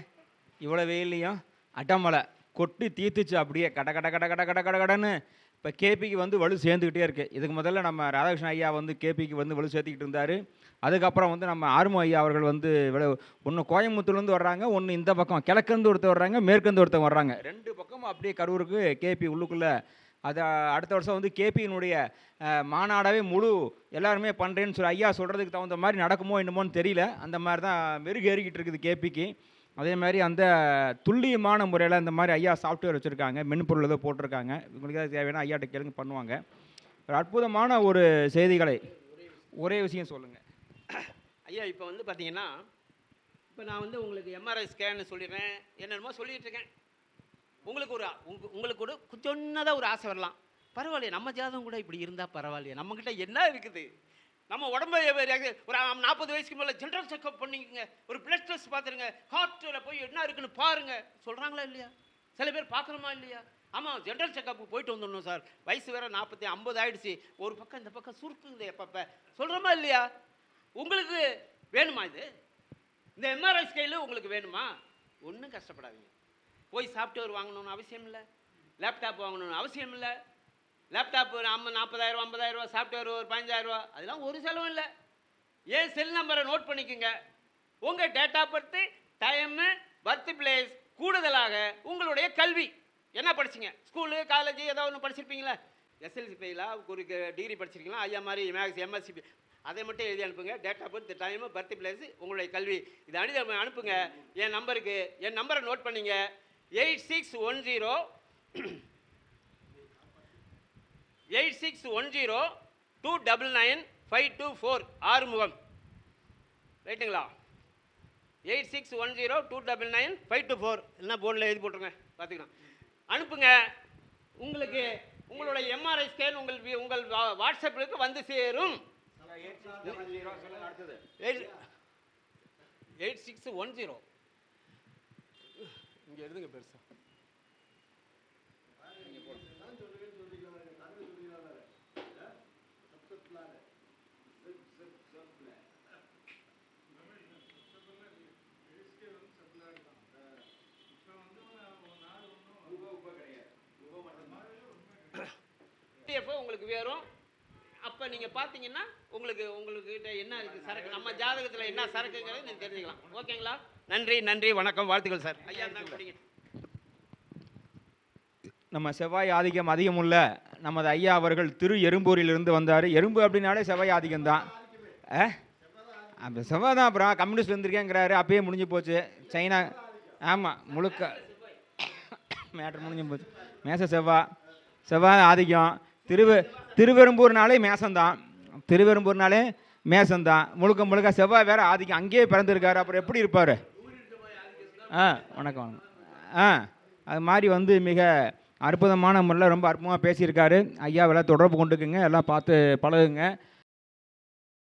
S1: இவ்வளோ வெயில்லையும் அடமலை கொட்டி தீர்த்துச்சு. அப்படியே கட கட கட கட கட கட கடன்னு இப்போ கேபிக்கு வந்து வலு சேர்ந்துக்கிட்டே இருக்குது. இதுக்கு முதல்ல நம்ம ராதாகிருஷ்ணன் ஐயா வந்து கேபிக்கு வந்து வலு சேர்த்துக்கிட்டு இருந்தார். அதுக்கப்புறம் வந்து நம்ம ஆர்மு ஐயா அவர்கள் வந்து ஒன்று கோயம்புத்தூர்லேருந்து வர்றாங்க, ஒன்று இந்த பக்கம் கிழக்கேருந்து ஒருத்தர் வர்றாங்க, மேற்கேருந்து ஒருத்தர் வர்றாங்க. 2 பக்கமும் அப்படியே கரூருக்கு கேபி உள்ளுக்குள்ளே. அதை அடுத்த வருஷம் வந்து கேபியினுடைய மாநாடாகவே முழு எல்லாருமே பண்ணுறேன்னு சொல்லி ஐயா சொல்கிறதுக்கு தகுந்த மாதிரி நடக்குமோ என்னமோன்னு தெரியல. அந்த மாதிரி தான் மெருகு ஏறிக்கிட்டு இருக்குது கேபிக்கு. அதே மாதிரி அந்த துல்லியமான முறையில் இந்த மாதிரி ஐயா சாஃப்ட்வேர் வச்சுருக்காங்க, மென்பொருள் ஏதோ போட்டிருக்காங்க. உங்களுக்கு ஏதாவது தேவையான ஐயாட்ட கேளுங்க, பண்ணுவாங்க. ஒரு அற்புதமான ஒரு செய்திகளை ஒரே விஷயம் சொல்லுங்கள்
S2: ஐயா. இப்போ வந்து பார்த்தீங்கன்னா, இப்போ நான் வந்து உங்களுக்கு எம்ஆர்ஐ ஸ்கேன்னு சொல்லிடுறேன், என்னென்னமோ சொல்லிகிட்டு இருக்கேன். உங்களுக்கு ஒரு சின்னதாக ஒரு ஆசை வரலாம். பரவாயில்லையே, நம்ம ஜாதகம் கூட இப்படி இருந்தால் பரவாயில்லையே, நம்மக்கிட்ட என்ன இருக்குது, நம்ம உடம்பு ஒரு 40 வயசுக்கு மேலே ஜென்ரல் செக்அப் பண்ணிக்கோங்க, ஒரு பிளட் டெஸ்ட் பார்த்துருங்க, ஹார்ட்டில் போய் என்ன இருக்குன்னு பாருங்க சொல்கிறாங்களா இல்லையா? சில பேர் பார்க்குறோமா இல்லையா? ஆமாம், ஜென்ரல் செக்அப்புக்கு போயிட்டு வந்துடணும் சார், வயசு வேறு 40 50 ஆகிடுச்சு, ஒரு பக்கம் இந்த பக்கம் சுருக்குங்க எப்பப்போ சொல்கிறோமா இல்லையா? உங்களுக்கு வேணுமா இது? இந்த எம்ஆர்ஐ ஸ்கேலு உங்களுக்கு வேணுமா? ஒன்றும் கஷ்டப்படாதீங்க. போய் சாஃப்ட்வேர் வாங்கணும்னு அவசியம் இல்லை, லேப்டாப் வாங்கணும்னு அவசியம் இல்லை. லேப்டாப்பு 40,000 50,000, சாஃப்ட்வேர் ஒரு 15,000, அதெல்லாம் ஒரு செலவும் இல்லை. ஏன் செல் நம்பரை நோட் பண்ணிக்கோங்க. உங்கள் date of birth, time, birth place, கூடுதலாக உங்களுடைய கல்வி என்ன படிச்சிங்க, ஸ்கூலு காலேஜ் ஏதோ ஒன்று படிச்சிருப்பீங்களா, எஸ்எல்சி ஃபெயிலாக ஒரு டிகிரி படிச்சிருக்கீங்களா, ஐயா மாதிரி எம்எஸ்சி, அதை மட்டும் எழுதி அனுப்புங்க. Date of birth, time, birth place, உங்களுடைய கல்வி இதை அனுப்புங்க என் நம்பருக்கு. என் நம்பரை நோட் பண்ணிங்க, 8610-299-524 ஆறுமுகம். ரைட்டுங்களா? 8610-299-524 என்ன போர்டில் எழுதி போட்டுருங்க, பார்த்துக்கலாம். அனுப்புங்க. உங்களுக்கு உங்களுடைய எம்ஆர்ஐ ஸ்கேன் உங்கள் வாட்ஸ்அப்புக்கு வந்து சேரும். 8610
S3: இங்கே எழுதுங்க பெருசா.
S2: உங்களுக்கு வேறும். அப்போ நீங்கள் பார்த்தீங்கன்னா உங்கள்கிட்ட என்ன இருக்குது சரக்கு, நம்ம ஜாதகத்தில் என்ன சரக்குங்கிறது நீங்கள் தெரிஞ்சுக்கலாம். ஓகேங்களா? நன்றி நன்றி, வணக்கம், வாழ்த்துக்கள் சார். ஐயா தான் படிங்க.
S1: நம்ம செவ்வாய் ஆதிக்கம் அதிகமுள்ள நமது ஐயா அவர்கள் திரு எறும்பூரிலிருந்து வந்தார். எறும்பு அப்படின்னாலே செவ்வாய் ஆதிக்கம்தான். அப்போ செவ்வாய் தான். அப்புறம் கம்யூனிஸ்ட் இருந்திருக்கேங்கிறாரு. அப்பயே முடிஞ்சு போச்சு. சைனா ஆமாம் முழுக்க மேட்ரு முடிஞ்சு போச்சு. மேச செவ்வாய் ஆதிக்கம். திருவெரும்பூர்னாலே மேசம்தான். திருவெரும்பூர்னாலே மேசம்தான். முழுக்க செவ்வாய் வேற ஆதிக்கம். அங்கேயே பிறந்திருக்காரு. அப்புறம் எப்படி இருப்பார்? வணக்கம். அது மாதிரி மிக அற்புதமான முறையில் ரொம்ப அற்புதமாக பேசியிருக்காரு. ஐயாவெல்லாம் தொடர்பு கொண்டுக்குங்க, எல்லாம் பார்த்து பழகுங்க.